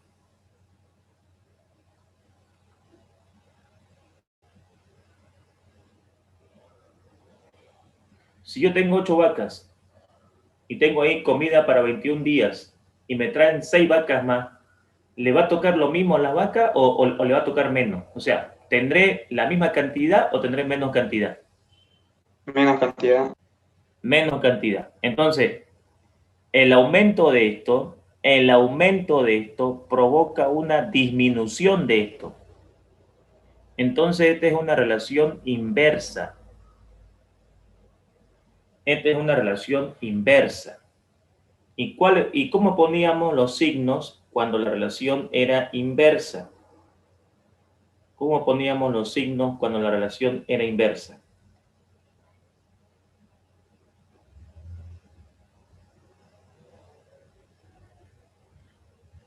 Si yo tengo 8 vacas y tengo ahí comida para 21 días y me traen 6 vacas más, ¿le va a tocar lo mismo a la vaca o le va a tocar menos? O sea, ¿tendré la misma cantidad o tendré menos cantidad? Menos cantidad. Menos cantidad. Entonces, el aumento de esto provoca una disminución de esto. Entonces, esta es una relación inversa. Esta es una relación inversa. ¿Y cómo poníamos los signos cuando la relación era inversa? ¿Cómo poníamos los signos cuando la relación era inversa?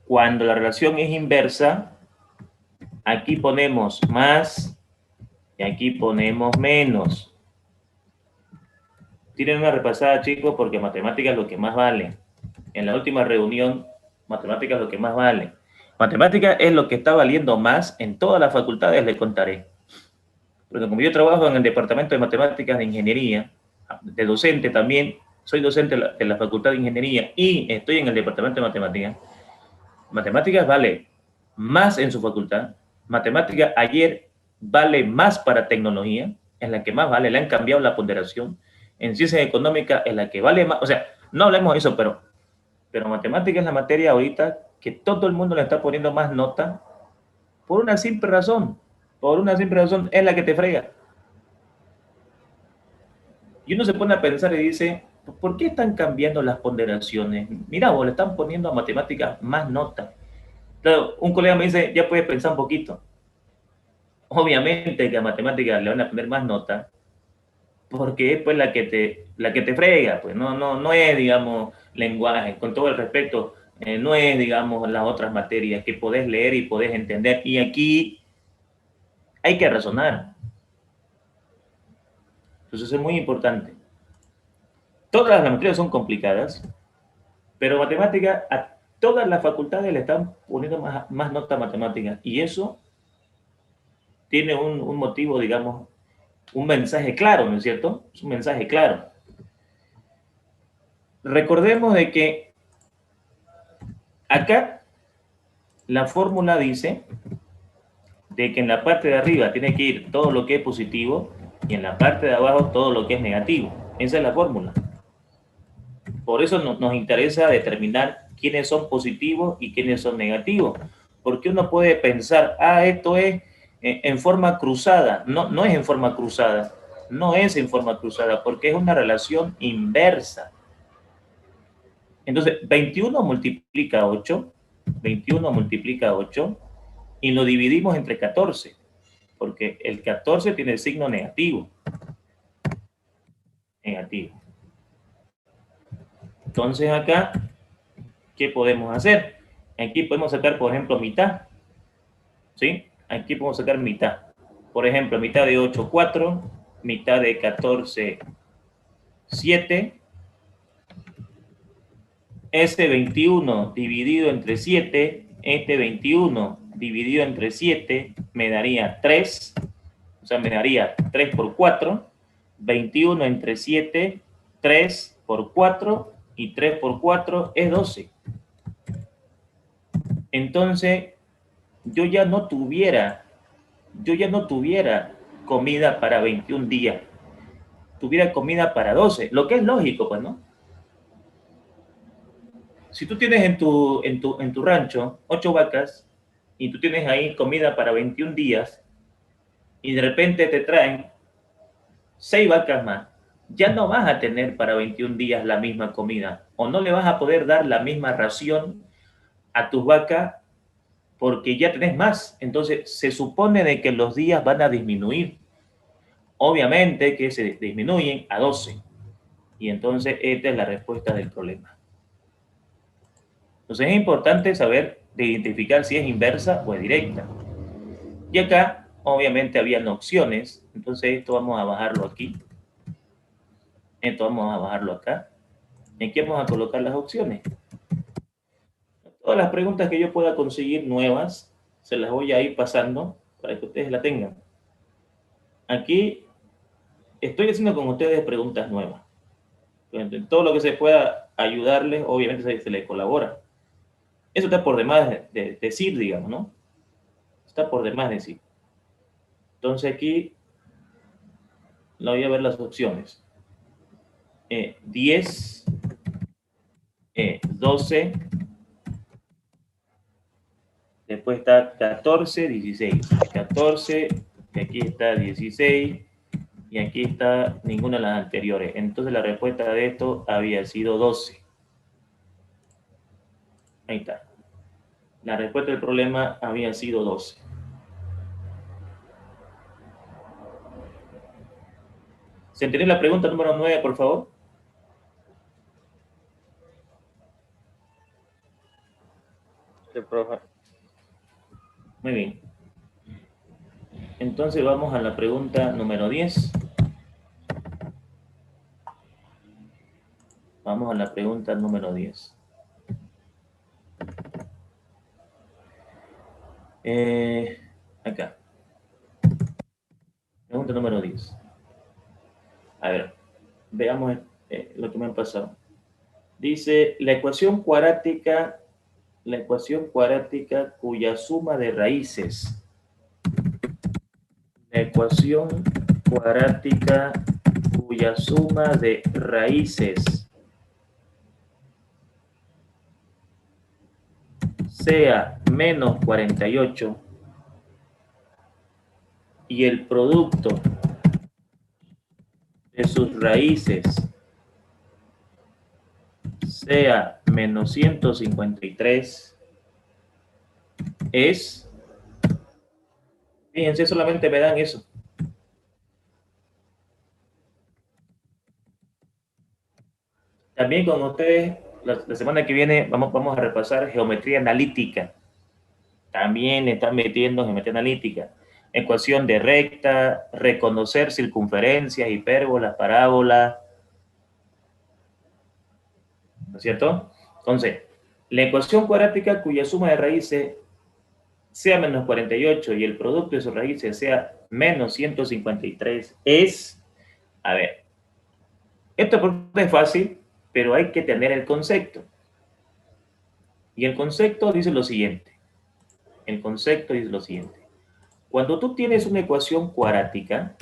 Cuando la relación es inversa, aquí ponemos más y aquí ponemos menos. Tienen una repasada, chicos, porque matemáticas es lo que más vale. En la última reunión, matemáticas es lo que más vale. Matemáticas es lo que está valiendo más en todas las facultades, les contaré. Porque como yo trabajo en el departamento de matemáticas de ingeniería, de docente también, soy docente de la facultad de ingeniería y estoy en el departamento de matemáticas. Matemáticas vale más en su facultad. Matemáticas ayer vale más para tecnología, es la que más vale, le han cambiado la ponderación. En ciencias económicas es la que vale más, o sea, no hablemos de eso, pero matemática es la materia ahorita que todo el mundo le está poniendo más nota por una simple razón. Por una simple razón, es la que te frega. Y uno se pone a pensar y dice, ¿por qué están cambiando las ponderaciones? Mira, vos le están poniendo a matemáticas más nota. Claro, un colega me dice, ya puedes pensar un poquito. Obviamente que a matemáticas le van a poner más nota, porque es pues la que te frega, pues no es, digamos, lenguaje, con todo el respeto, no es, digamos, las otras materias que podés leer y podés entender. Y aquí hay que razonar. Entonces es muy importante. Todas las materias son complicadas, pero matemática, a todas las facultades le están poniendo más nota matemática. Y eso tiene un motivo, digamos, un mensaje claro, ¿no es cierto? Es un mensaje claro. Recordemos de que acá la fórmula dice de que en la parte de arriba tiene que ir todo lo que es positivo y en la parte de abajo todo lo que es negativo. Esa es la fórmula. Por eso nos interesa determinar quiénes son positivos y quiénes son negativos. Porque uno puede pensar, esto es en forma cruzada. No es en forma cruzada. No es en forma cruzada porque es una relación inversa. Entonces, 21 multiplica 8. 21 multiplica 8 y lo dividimos entre 14, porque el 14 tiene el signo negativo. Negativo. Entonces acá, ¿qué podemos hacer? Aquí podemos sacar, por ejemplo, mitad. ¿Sí? Aquí podemos sacar mitad. Por ejemplo, mitad de 8, 4. Mitad de 14, 7. Ese 21 dividido entre 7, este 21 dividido entre 7 me daría 3. O sea, me daría 3 por 4. 21 entre 7, 3 por 4. Y 3 por 4 es 12. Entonces, yo ya no tuviera comida para 21 días. Tuviera comida para 12. Lo que es lógico, pues, ¿no? Si tú tienes en tu rancho 8 vacas y tú tienes ahí comida para 21 días y de repente te traen 6 vacas más, ya no vas a tener para 21 días la misma comida o no le vas a poder dar la misma ración a tus vacas porque ya tenés más. Entonces se supone de que los días van a disminuir. Obviamente que se disminuyen a 12. Y entonces esta es la respuesta del problema. Entonces es importante saber de identificar si es inversa o es directa. Y acá, obviamente, habían opciones. Entonces esto vamos a bajarlo aquí. Esto vamos a bajarlo acá. ¿En qué vamos a colocar las opciones? Todas las preguntas que yo pueda conseguir nuevas, se las voy a ir pasando para que ustedes la tengan. Aquí estoy haciendo con ustedes preguntas nuevas. Entonces, todo lo que se pueda ayudarles, obviamente se les colabora. Eso está por demás de decir, digamos, ¿no? Está por demás decir. Entonces aquí lo voy a ver las opciones. 10, 12, después está 14, 16. 14, y aquí está 16, y aquí está ninguna de las anteriores. Entonces la respuesta de esto había sido 12. Ahí está. La respuesta del problema había sido 12. ¿Se entendió la pregunta número 9, por favor? Sí, profe. Muy bien. Entonces vamos a la pregunta número 10. Vamos a la pregunta número 10. Acá. Pregunta número 10. A ver, veamos lo que me han pasado. Dice, la ecuación cuadrática cuya suma de raíces. La ecuación cuadrática cuya suma de raíces sea menos 48 y el producto de sus raíces sea menos 153 es, fíjense, solamente me dan eso. También con ustedes, la semana que viene vamos a repasar geometría analítica. También están metiendo geometría analítica. Ecuación de recta, reconocer circunferencias, hipérbolas, parábolas. ¿No es cierto? Entonces, la ecuación cuadrática cuya suma de raíces sea menos 48 y el producto de sus raíces sea menos 153 es, a ver, esto es fácil, pero hay que tener el concepto. Y el concepto dice lo siguiente. El concepto dice lo siguiente. Cuando tú tienes una ecuación cuadrática,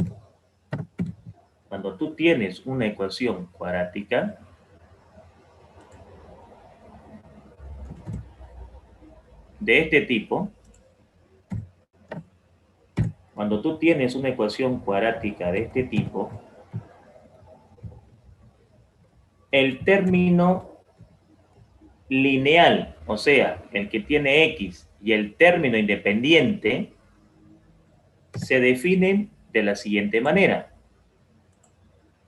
de este tipo, el término lineal, o sea, el que tiene X, y el término independiente, se definen de la siguiente manera.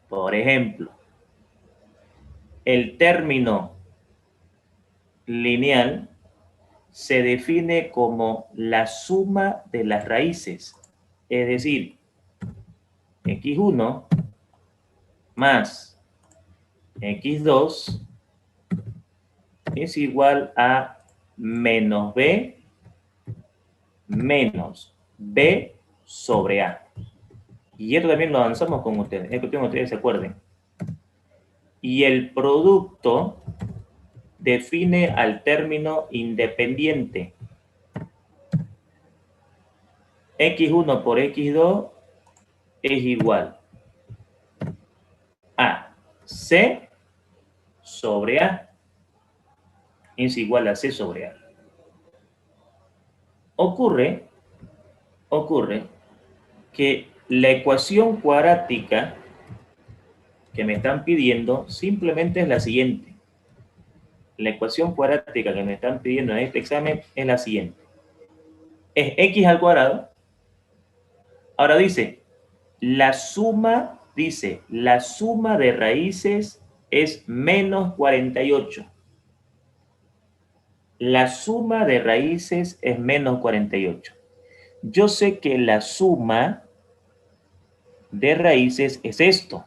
Por ejemplo, el término lineal se define como la suma de las raíces, es decir, x1 más x2 es igual a menos b menos b sobre a. Y esto también lo avanzamos con ustedes, es que ustedes se acuerden. Y el producto define al término independiente. x1 por x2 es igual a c sobre a. Es igual a c sobre a. Ocurre que la ecuación cuadrática que me están pidiendo simplemente es la siguiente. La ecuación cuadrática que me están pidiendo en este examen es la siguiente. Es x al cuadrado. Ahora dice, la suma de raíces es menos 48. La suma de raíces es menos 48. Yo sé que la suma de raíces es esto,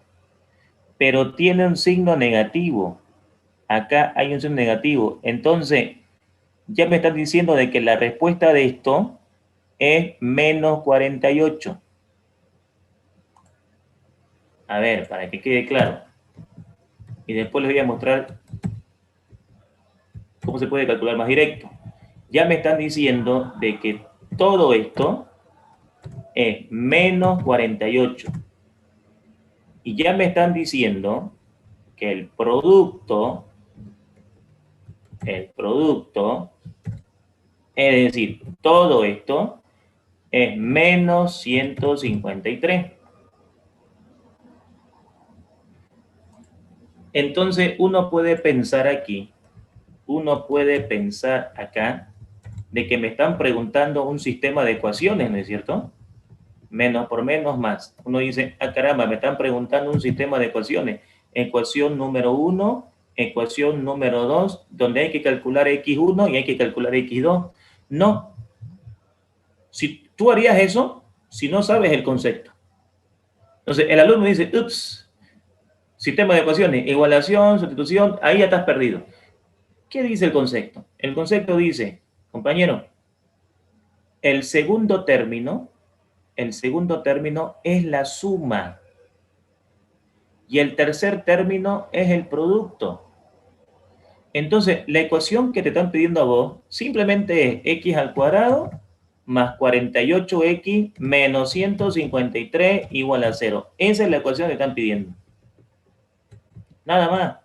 pero tiene un signo negativo. Acá hay un signo negativo. Entonces, ya me están diciendo de que la respuesta de esto es menos 48. A ver, para que quede claro. Y después les voy a mostrar cómo se puede calcular más directo. Ya me están diciendo de que todo esto es menos 48. Y ya me están diciendo que el producto, es decir, todo esto es menos 153. Entonces uno puede pensar aquí, acá, de que me están preguntando un sistema de ecuaciones, ¿no es cierto? Menos por menos más. Uno dice, ah, caramba, me están preguntando un sistema de ecuaciones. Ecuación número 1, ecuación número 2, donde hay que calcular x1 y hay que calcular x2. No. Si tú harías eso, si no sabes el concepto. Entonces, el alumno dice, ups, sistema de ecuaciones, igualación, sustitución, ahí ya estás perdido. ¿Qué dice el concepto? El concepto dice, compañero, el segundo término es la suma y el tercer término es el producto. Entonces, la ecuación que te están pidiendo a vos simplemente es x al cuadrado más 48x menos 153 igual a 0. Esa es la ecuación que están pidiendo. Nada más.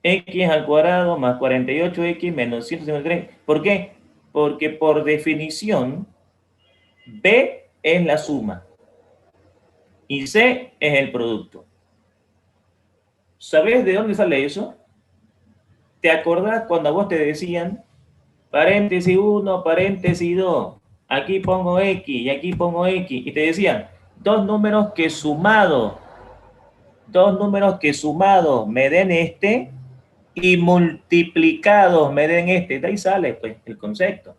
X al cuadrado más 48X menos 153. ¿Por qué? Porque por definición, B es la suma y C es el producto. ¿Sabes de dónde sale eso? ¿Te acordás cuando a vos te decían paréntesis 1, paréntesis 2? Aquí pongo X y aquí pongo X. Y te decían, dos números que sumados me den este y multiplicados me den este. De ahí sale pues el concepto.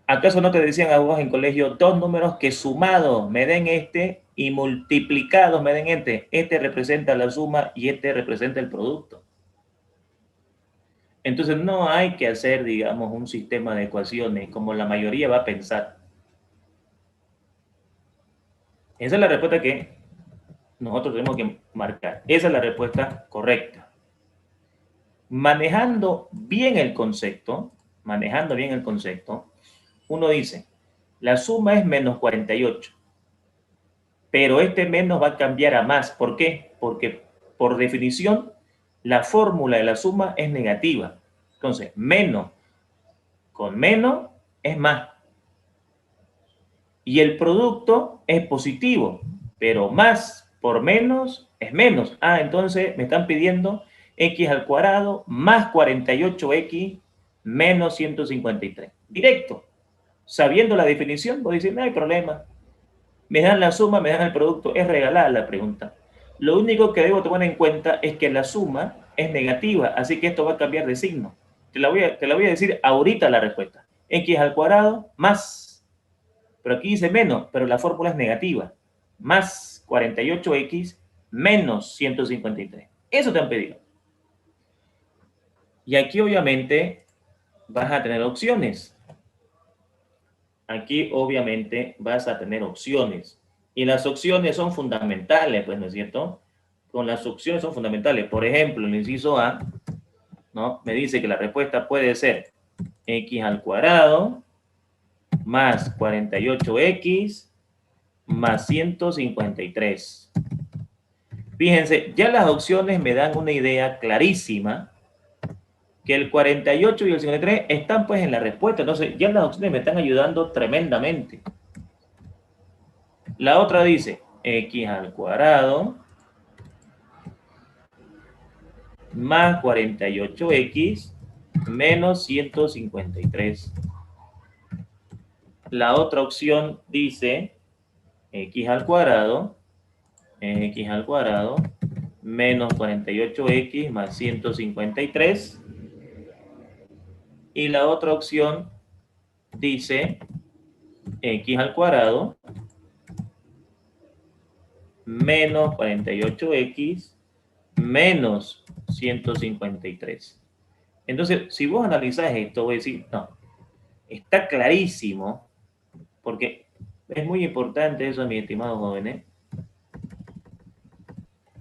¿Acaso no te decían a vos en colegio dos números que sumados me den este y multiplicados me den este? Este representa la suma y este representa el producto. Entonces no hay que hacer, digamos, un sistema de ecuaciones como la mayoría va a pensar. Esa es la respuesta que nosotros tenemos que marcar. Esa es la respuesta correcta. Manejando bien el concepto, uno dice, la suma es menos 48, pero este menos va a cambiar a más. ¿Por qué? Porque por definición la fórmula de la suma es negativa. Entonces, menos con menos es más. Y el producto es positivo, pero más por menos es menos. Ah, entonces me están pidiendo X al cuadrado más 48X menos 153. Directo. Sabiendo la definición, vos decís, no hay problema. Me dan la suma, me dan el producto. Es regalada la pregunta. Lo único que debo tomar en cuenta es que la suma es negativa, así que esto va a cambiar de signo. Te la voy a decir ahorita la respuesta. X al cuadrado más, pero aquí dice menos, pero la fórmula es negativa, más 48X menos 153. Eso te han pedido. Y aquí obviamente vas a tener opciones. Aquí obviamente vas a tener opciones. Y las opciones son fundamentales, pues, ¿no es cierto? Con las opciones son fundamentales. Por ejemplo, el inciso A, ¿no? Me dice que la respuesta puede ser X al cuadrado más 48X más 153. Fíjense, ya las opciones me dan una idea clarísima que el 48 y el 53 están pues en la respuesta. Entonces, ya las opciones me están ayudando tremendamente. La otra dice X al cuadrado más 48X menos 153. La otra opción dice X al cuadrado menos 48X más 153. Y la otra opción dice X al cuadrado menos 48X menos 153. Entonces, si vos analizás esto, voy a decir, no, está clarísimo, porque es muy importante eso, mis estimados jóvenes.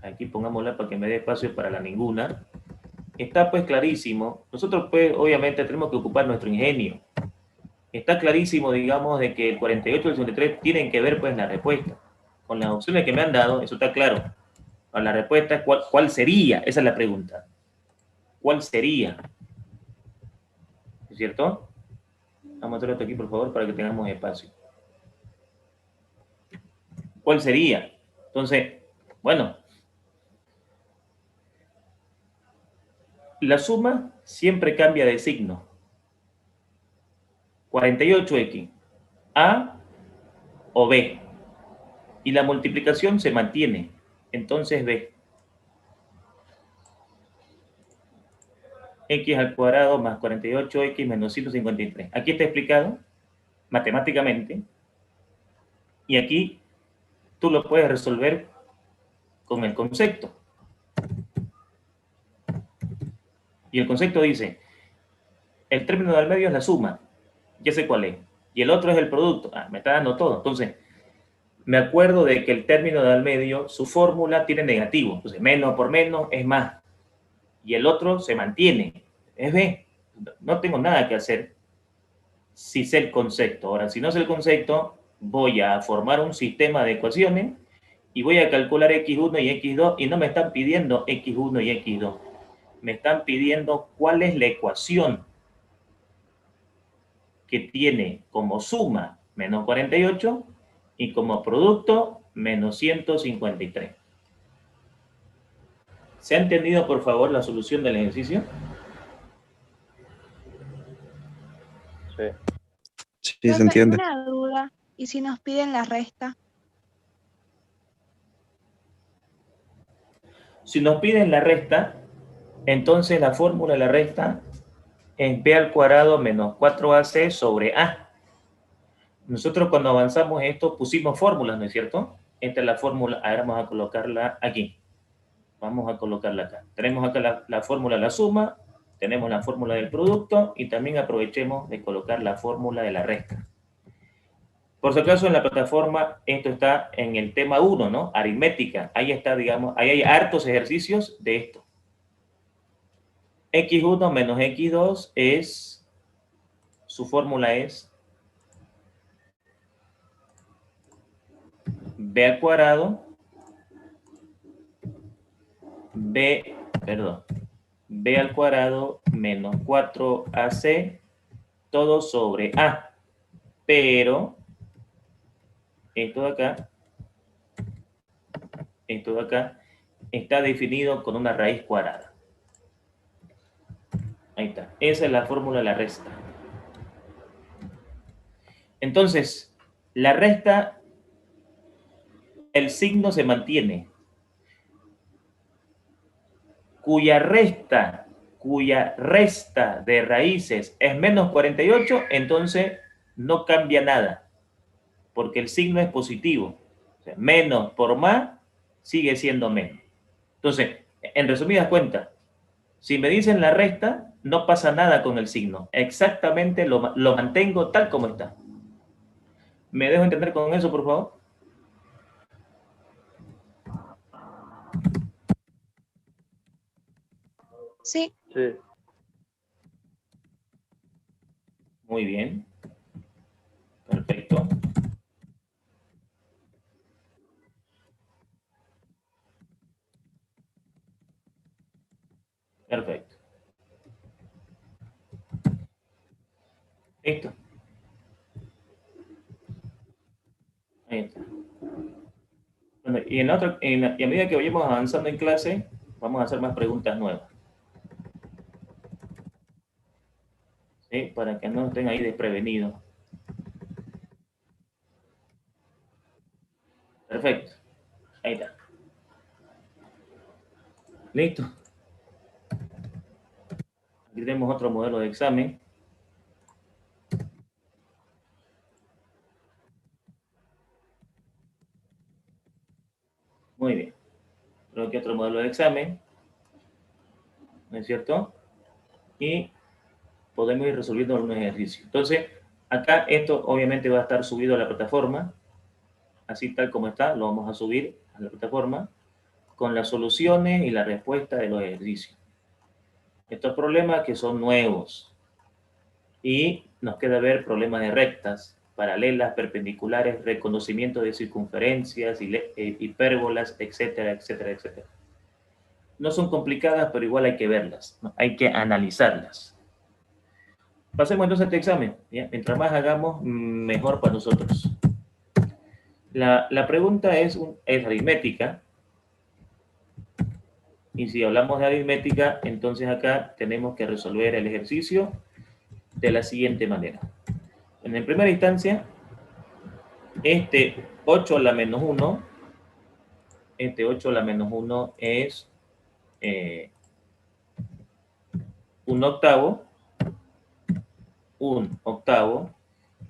Aquí pongámosla para que me dé espacio para la ninguna. Está pues clarísimo. Nosotros pues obviamente tenemos que ocupar nuestro ingenio. Está clarísimo, digamos, de que el 48 y el 53 tienen que ver pues en la respuesta. Con las opciones que me han dado, eso está claro. Ahora, la respuesta es ¿cuál sería? Esa es la pregunta. ¿Cuál sería? ¿Es cierto? Vamos a hacer esto aquí, por favor, para que tengamos espacio. ¿Cuál sería? Entonces, bueno, la suma siempre cambia de signo. 48X, A o B. Y la multiplicación se mantiene, entonces B. X al cuadrado más 48X menos 153. Aquí está explicado matemáticamente. Y aquí tú lo puedes resolver con el concepto. Y el concepto dice, el término del medio es la suma. Ya sé cuál es. Y el otro es el producto. Ah, me está dando todo. Entonces, me acuerdo de que el término del medio, su fórmula tiene negativo. Entonces, menos por menos es más. Y el otro se mantiene. Es B. No tengo nada que hacer si sé el concepto. Ahora, si no sé el concepto, voy a formar un sistema de ecuaciones y voy a calcular X1 y X2 y no me están pidiendo X1 y X2. me están pidiendo cuál es la ecuación que tiene como suma menos 48 y como producto menos 153. ¿Se ha entendido, por favor, la solución del ejercicio? Sí. Sí, se Profe, entiende. una duda. ¿Y si nos piden la resta? Si nos piden la resta, entonces la fórmula de la resta es b al cuadrado menos 4ac sobre a. Nosotros cuando avanzamos esto pusimos fórmulas, ¿no es cierto? Esta es la fórmula, ahora vamos a colocarla aquí. Vamos a colocarla acá. Tenemos acá la fórmula de la suma, tenemos la fórmula del producto y también aprovechemos de colocar la fórmula de la resta. Por si acaso en la plataforma esto está en el tema 1, ¿no? Aritmética. Ahí está, digamos, ahí hay hartos ejercicios de esto. X1 menos X2 es, su fórmula es b al cuadrado, b al cuadrado menos 4ac todo sobre a. Pero esto de acá está definido con una raíz cuadrada. Ahí está. Esa es la fórmula de la resta. Entonces, la resta, el signo se mantiene. Cuya resta de raíces es menos 48, entonces no cambia nada, porque el signo es positivo. O sea, menos por más sigue siendo menos. Entonces, en resumidas cuentas, si me dicen la resta, no pasa nada con el signo. Exactamente lo mantengo tal como está. ¿Me dejo entender con eso, por favor? Sí. Sí. Muy bien. Perfecto. Perfecto. Listo. Ahí está. Bueno, y y a medida que vayamos avanzando en clase, vamos a hacer más preguntas nuevas. ¿Sí? Para que no estén ahí desprevenidos. Perfecto. Ahí está. Listo. Aquí tenemos otro modelo de examen. Muy bien. Creo que otro modelo de examen. ¿No es cierto? Y podemos ir resolviendo algunos ejercicios. Entonces, acá esto obviamente va a estar subido a la plataforma. Así tal como está, lo vamos a subir a la plataforma con las soluciones y la respuesta de los ejercicios. Estos problemas que son nuevos. Y nos queda ver problemas de rectas, paralelas, perpendiculares, reconocimiento de circunferencias, hipérbolas, etcétera, etcétera, etcétera. No son complicadas, pero igual hay que verlas, ¿no? Hay que analizarlas. Pasemos entonces a este examen. ¿Ya? Mientras más hagamos, mejor para nosotros. La pregunta es aritmética. Y si hablamos de aritmética, entonces acá tenemos que resolver el ejercicio de la siguiente manera. En primera instancia, este 8 a la menos 1, este 8 a la menos 1 es un octavo,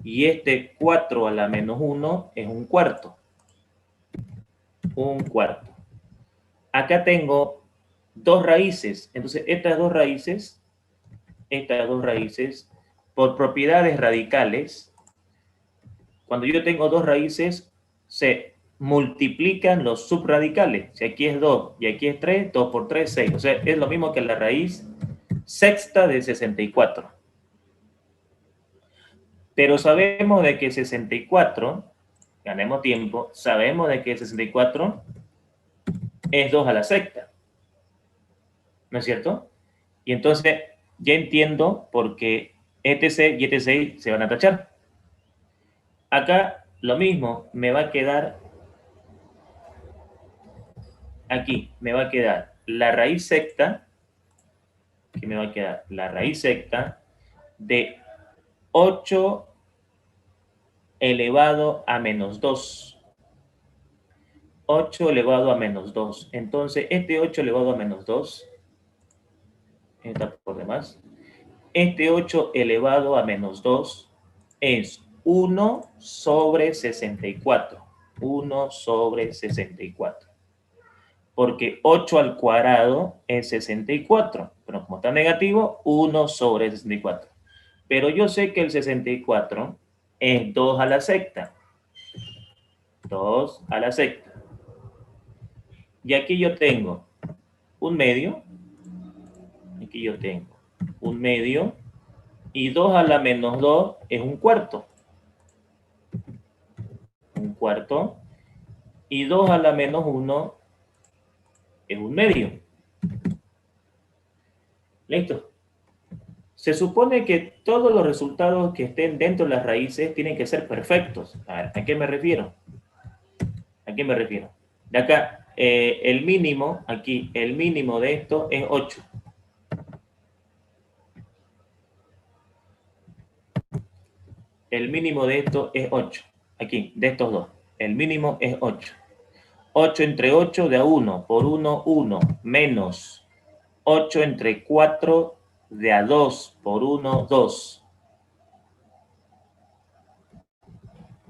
y este 4 a la menos 1 es un cuarto. Acá tengo dos raíces, entonces estas dos raíces, por propiedades radicales, cuando yo tengo dos raíces, se multiplican los subradicales. Si aquí es 2 y aquí es 3, 2 por 3, 6. O sea, es lo mismo que la raíz sexta de 64. Pero sabemos de que 64, ganemos tiempo, sabemos de que 64 es 2 a la sexta. ¿No es cierto? Y entonces ya entiendo por qué este 6 y este 6 se van a tachar. Acá lo mismo, me va a quedar aquí, me va a quedar la raíz secta, que me va a quedar la raíz secta de 8 elevado a menos 2. 8 elevado a menos 2. Entonces, este 8 elevado a menos 2 está por demás. Este 8 elevado a menos 2 es 1 sobre 64. 1 sobre 64. Porque 8 al cuadrado es 64. Pero como está negativo, 1 sobre 64. Pero yo sé que el 64 es 2 a la sexta. 2 a la sexta. Y aquí yo tengo un medio. Aquí yo tengo un medio. Y 2 a la menos 2 es un cuarto. Un cuarto. Y 2 a la menos 1 es un medio. ¿Listo? Se supone que todos los resultados que estén dentro de las raíces tienen que ser perfectos. ¿A qué me refiero? ¿A qué me refiero? De acá, el mínimo, aquí, el mínimo de esto es 8. El mínimo de esto es 8. Aquí, de estos dos. El mínimo es 8. 8 entre 8 de a 1. Por 1, 1. Menos 8 entre 4 de a 2. Por 1, 2.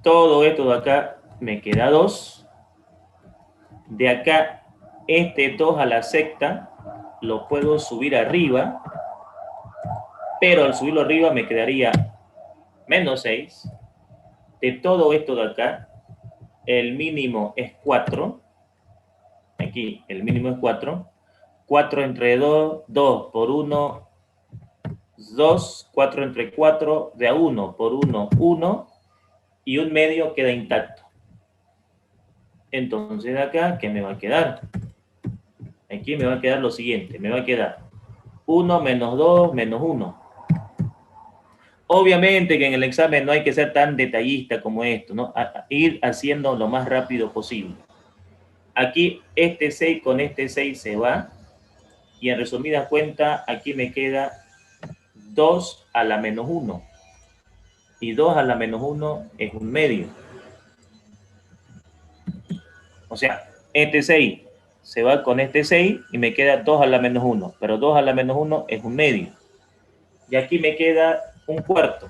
Todo esto de acá me queda 2. De acá, este 2 a la sexta lo puedo subir arriba, pero al subirlo arriba me quedaría menos 6. De todo esto de acá, el mínimo es 4. Aquí el mínimo es 4. 4 entre 2, 2 por 1, 2. 4 entre 4, de a 1 por 1, 1. Y un medio queda intacto. Entonces de acá, ¿qué me va a quedar? Aquí me va a quedar lo siguiente. Me va a quedar 1 menos 2 menos 1. Obviamente que en el examen no hay que ser tan detallista como esto, ¿no? Ir haciendo lo más rápido posible. Aquí este 6 con este 6 se va. Y en resumidas cuentas, aquí me queda 2 a la menos 1. Y 2 a la menos 1 es un medio. O sea, este 6 se va con este 6 y me queda 2 a la menos 1. Pero 2 a la menos 1 es un medio. Y aquí me queda un cuarto.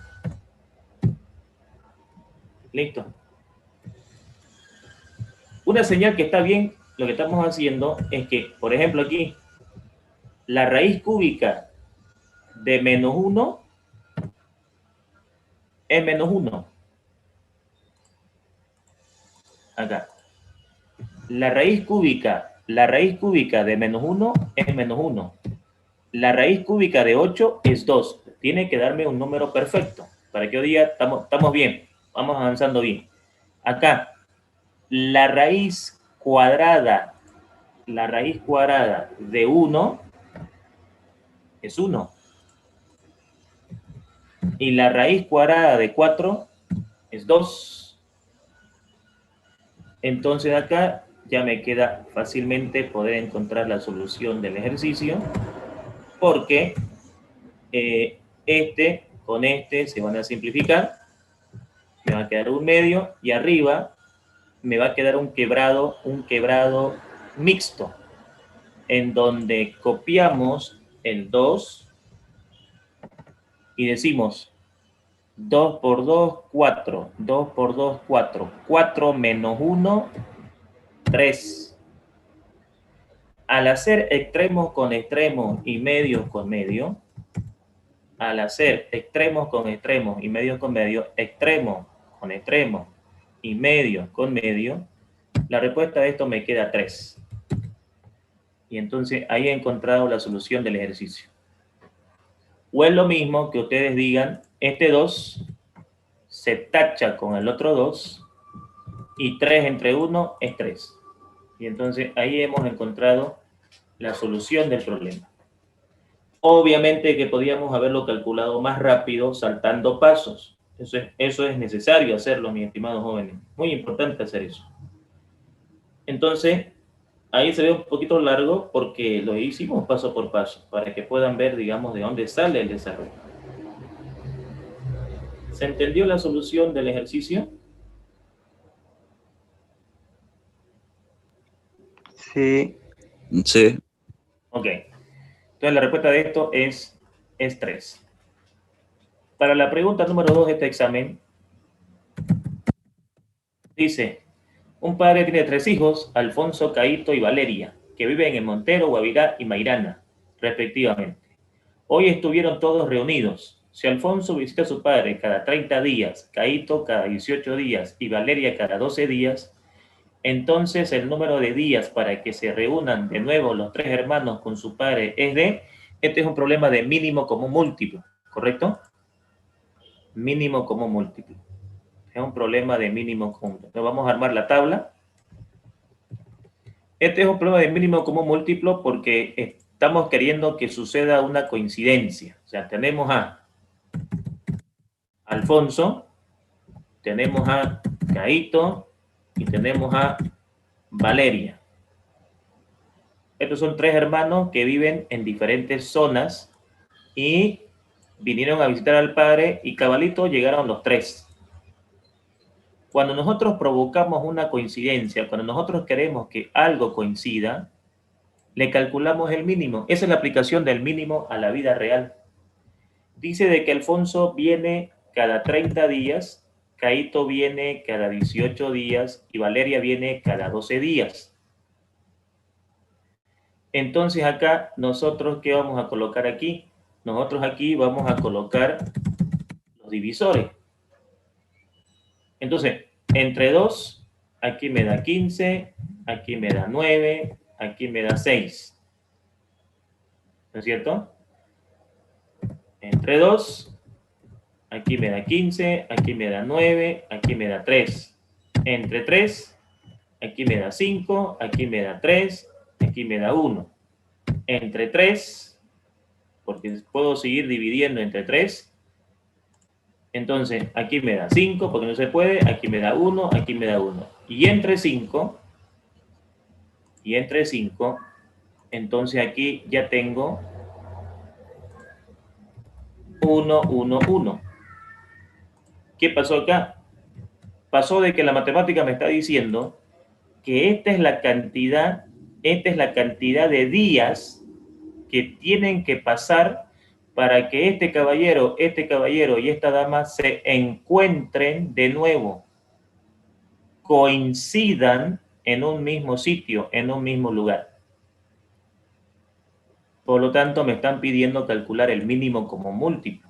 Listo. Una señal que está bien, lo que estamos haciendo es que, por ejemplo, aquí, la raíz cúbica de menos 1 es menos 1. Acá. La raíz cúbica de menos 1 es menos 1. La raíz cúbica de 8 es 2. Tiene que darme un número perfecto para que yo diga, estamos bien, vamos avanzando bien. Acá, la raíz cuadrada de 1 es 1. Y la raíz cuadrada de 4 es 2. Entonces acá ya me queda fácilmente poder encontrar la solución del ejercicio, porque este con este se van a simplificar, me va a quedar un medio y arriba me va a quedar un quebrado mixto, en donde copiamos el 2 y decimos 2 por 2, 4. 2 por 2, 4. 4 menos 1, 3. Al hacer extremos con extremos y medios con medio, al hacer extremos con extremos y medios con medio, extremos con extremos y medios con medio, la respuesta de esto me queda 3. Y entonces ahí he encontrado la solución del ejercicio. O es lo mismo que ustedes digan, este 2 se tacha con el otro 2 y 3 entre 1 es 3. Y entonces ahí hemos encontrado la solución del problema. Obviamente que podíamos haberlo calculado más rápido saltando pasos. Eso es necesario hacerlo, mis estimados jóvenes. Muy importante hacer eso. Entonces, ahí se ve un poquito largo porque lo hicimos paso por paso, para que puedan ver, digamos, de dónde sale el desarrollo. ¿Se entendió la solución del ejercicio? Sí. Sí. Ok. Entonces, la respuesta de esto es 3. Para la pregunta número 2 de este examen, dice, un padre tiene 3 hijos, Alfonso, Caíto y Valeria, que viven en Montero, Guavirá y Mairana, respectivamente. Hoy estuvieron todos reunidos. Si Alfonso visita a su padre cada 30 días, Caíto cada 18 días y Valeria cada 12 días, entonces el número de días para que se reúnan de nuevo los 3 hermanos con su padre es de, este es un problema de mínimo común múltiplo, ¿correcto? Mínimo común múltiplo. Es un problema de mínimo común. Entonces vamos a armar la tabla. Este es un problema de mínimo común múltiplo porque estamos queriendo que suceda una coincidencia. O sea, tenemos a Alfonso, tenemos a Caíto y tenemos a Valeria. Estos son 3 hermanos que viven en diferentes zonas y vinieron a visitar al padre y cabalito llegaron los 3. Cuando nosotros provocamos una coincidencia, cuando nosotros queremos que algo coincida, le calculamos el mínimo. Esa es la aplicación del mínimo a la vida real. Dice de que Alfonso viene cada 30 días, Caíto viene cada 18 días y Valeria viene cada 12 días. Entonces acá nosotros, ¿qué vamos a colocar aquí? Nosotros aquí vamos a colocar los divisores. Entonces, entre 2, aquí me da 15, aquí me da 9, aquí me da 6. ¿No es cierto? Entre 2, aquí me da 15, aquí me da 9, aquí me da 3. Entre 3, aquí me da 5, aquí me da 3, aquí me da 1. Entre 3, porque puedo seguir dividiendo entre 3. Entonces, aquí me da 5, porque no se puede, aquí me da 1, aquí me da 1. Y entre 5, entonces aquí ya tengo 1, 1, 1. ¿Qué pasó acá? Pasó de que la matemática me está diciendo que esta es la cantidad de días que tienen que pasar para que este caballero y esta dama se encuentren de nuevo, coincidan en un mismo sitio, en un mismo lugar. Por lo tanto, me están pidiendo calcular el mínimo común múltiplo.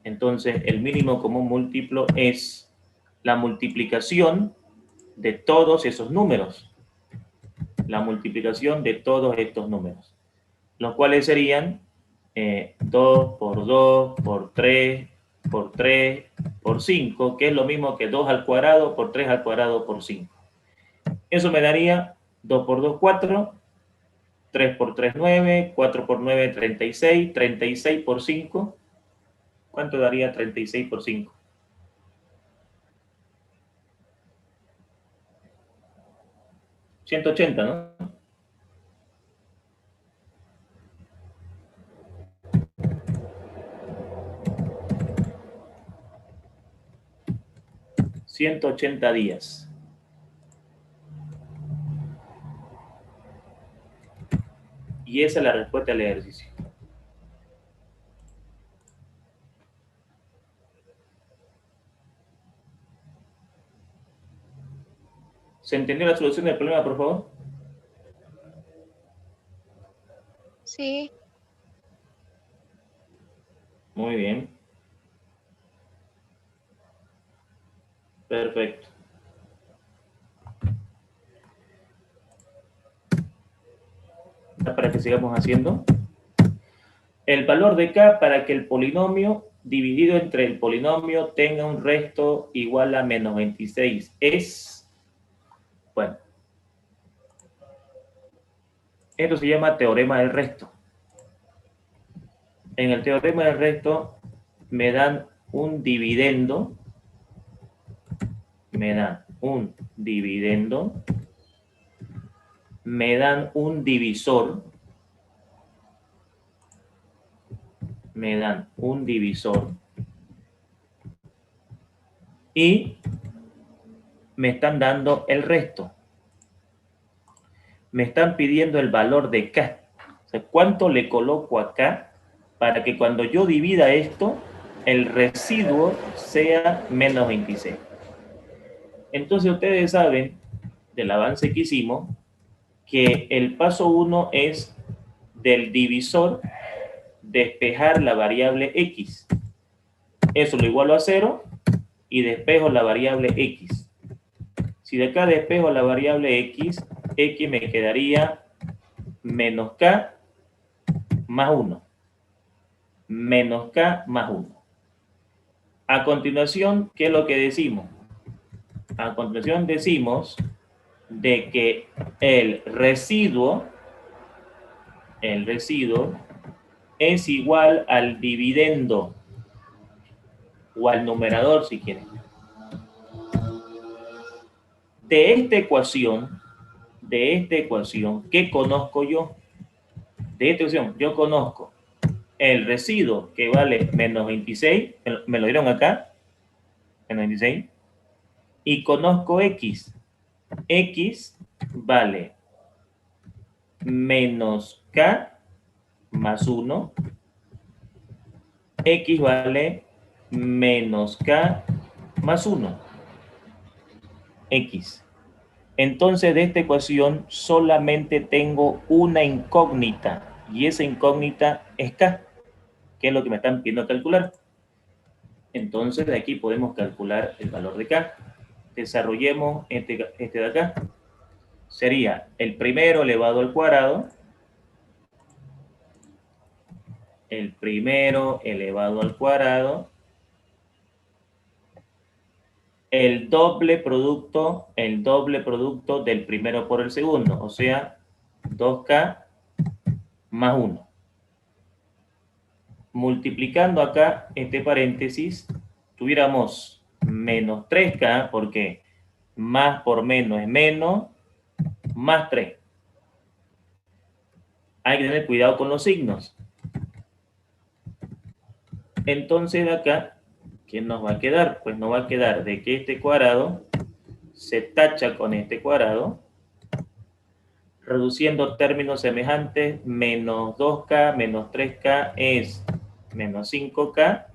Entonces, el mínimo común múltiplo es la multiplicación de todos esos números. La multiplicación de todos estos números. Los cuales serían 2 por 2 por 3 por 3 por 5, que es lo mismo que 2 al cuadrado por 3 al cuadrado por 5. Eso me daría 2 por 2, 4, 3 por 3, 9, 4 por 9, 36, 36 por 5. ¿Cuánto daría 36 por 5? 180, ¿no? $180 días. Y esa es la respuesta al ejercicio. ¿Se entendió la solución del problema, por favor? Sí. Muy bien. Perfecto. Para que sigamos haciendo. El valor de K para que el polinomio dividido entre el polinomio tenga un resto igual a menos 26 es, bueno, esto se llama teorema del resto. En el teorema del resto me dan un dividendo, me dan un dividendo, me dan un divisor, me dan un divisor y me están dando el resto. Me están pidiendo el valor de K. O sea, ¿cuánto le coloco acá para que cuando yo divida esto, el residuo sea menos 26? Entonces ustedes saben del avance que hicimos que el paso 1 es del divisor despejar la variable X. Eso lo igualo a 0 y despejo la variable X. Si de acá despejo la variable X, X me quedaría menos K más 1. Menos K más 1. A continuación, ¿qué es lo que decimos? A continuación decimos de que el residuo es igual al dividendo o al numerador si quieren. De esta ecuación, ¿qué conozco yo? De esta ecuación, yo conozco el residuo que vale menos 26, me lo dieron acá, menos 26, y conozco X. X vale menos K más 1, X vale menos K más 1, X. Entonces de esta ecuación solamente tengo una incógnita y esa incógnita es K, que es lo que me están pidiendo calcular. Entonces de aquí podemos calcular el valor de K. Desarrollemos este de acá. Sería el primero elevado al cuadrado, el primero elevado al cuadrado, el doble producto del primero por el segundo, o sea, 2K más 1. Multiplicando acá este paréntesis, tuviéramos menos 3K, porque más por menos es menos, más 3. Hay que tener cuidado con los signos. Entonces de acá, ¿qué nos va a quedar? Pues nos va a quedar de que este cuadrado se tacha con este cuadrado, reduciendo términos semejantes, menos 2K menos 3K es menos 5K,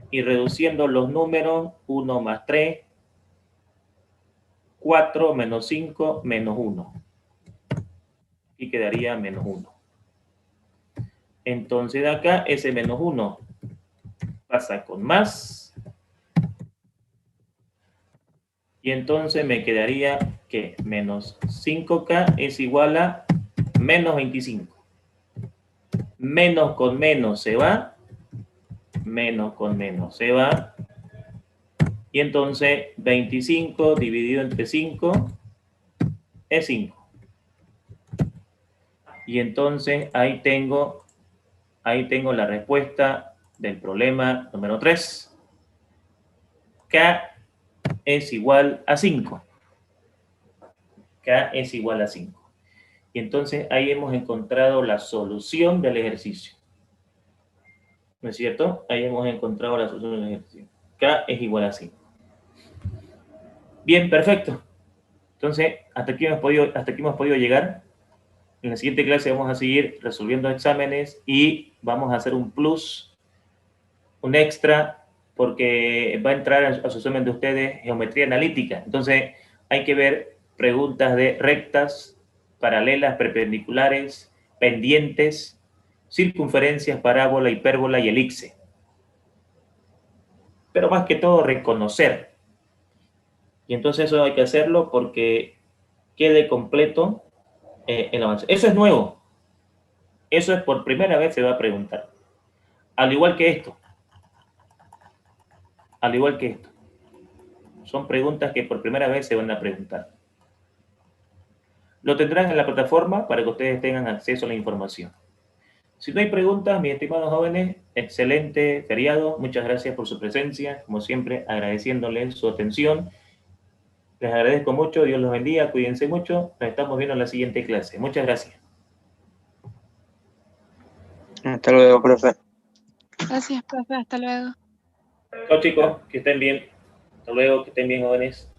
y reduciendo los números, 1 más 3, 4 menos 5 menos 1. Y quedaría menos 1. Entonces de acá, ese menos 1 pasa con más. Y entonces me quedaría que menos 5K es igual a menos 25. Menos con menos se va. Menos con menos se va. Y entonces 25 dividido entre 5 es 5. Y entonces ahí tengo la respuesta del problema número 3. K es igual a 5. K es igual a 5. Y entonces ahí hemos encontrado la solución del ejercicio. ¿No es cierto? Ahí hemos encontrado la solución del ejercicio. K es igual a 5. Bien, perfecto. Entonces, hasta aquí hemos podido llegar. En la siguiente clase vamos a seguir resolviendo exámenes y vamos a hacer un plus, un extra, porque va a entrar a su examen de ustedes geometría analítica. Entonces, hay que ver preguntas de rectas, paralelas, perpendiculares, pendientes, circunferencias, parábola, hipérbola y elipse. Pero más que todo, reconocer. Y entonces eso hay que hacerlo porque quede completo el avance. Eso es nuevo. Eso es por primera vez se va a preguntar. Al igual que esto. Al igual que esto. Son preguntas que por primera vez se van a preguntar. Lo tendrán en la plataforma para que ustedes tengan acceso a la información. Si no hay preguntas, mis estimados jóvenes, excelente feriado. Muchas gracias por su presencia. Como siempre, agradeciéndoles su atención. Les agradezco mucho. Dios los bendiga. Cuídense mucho. Nos estamos viendo en la siguiente clase. Muchas gracias. Hasta luego, profe. Gracias, profe. Hasta luego. Chao, chicos. Que estén bien. Hasta luego. Que estén bien, jóvenes.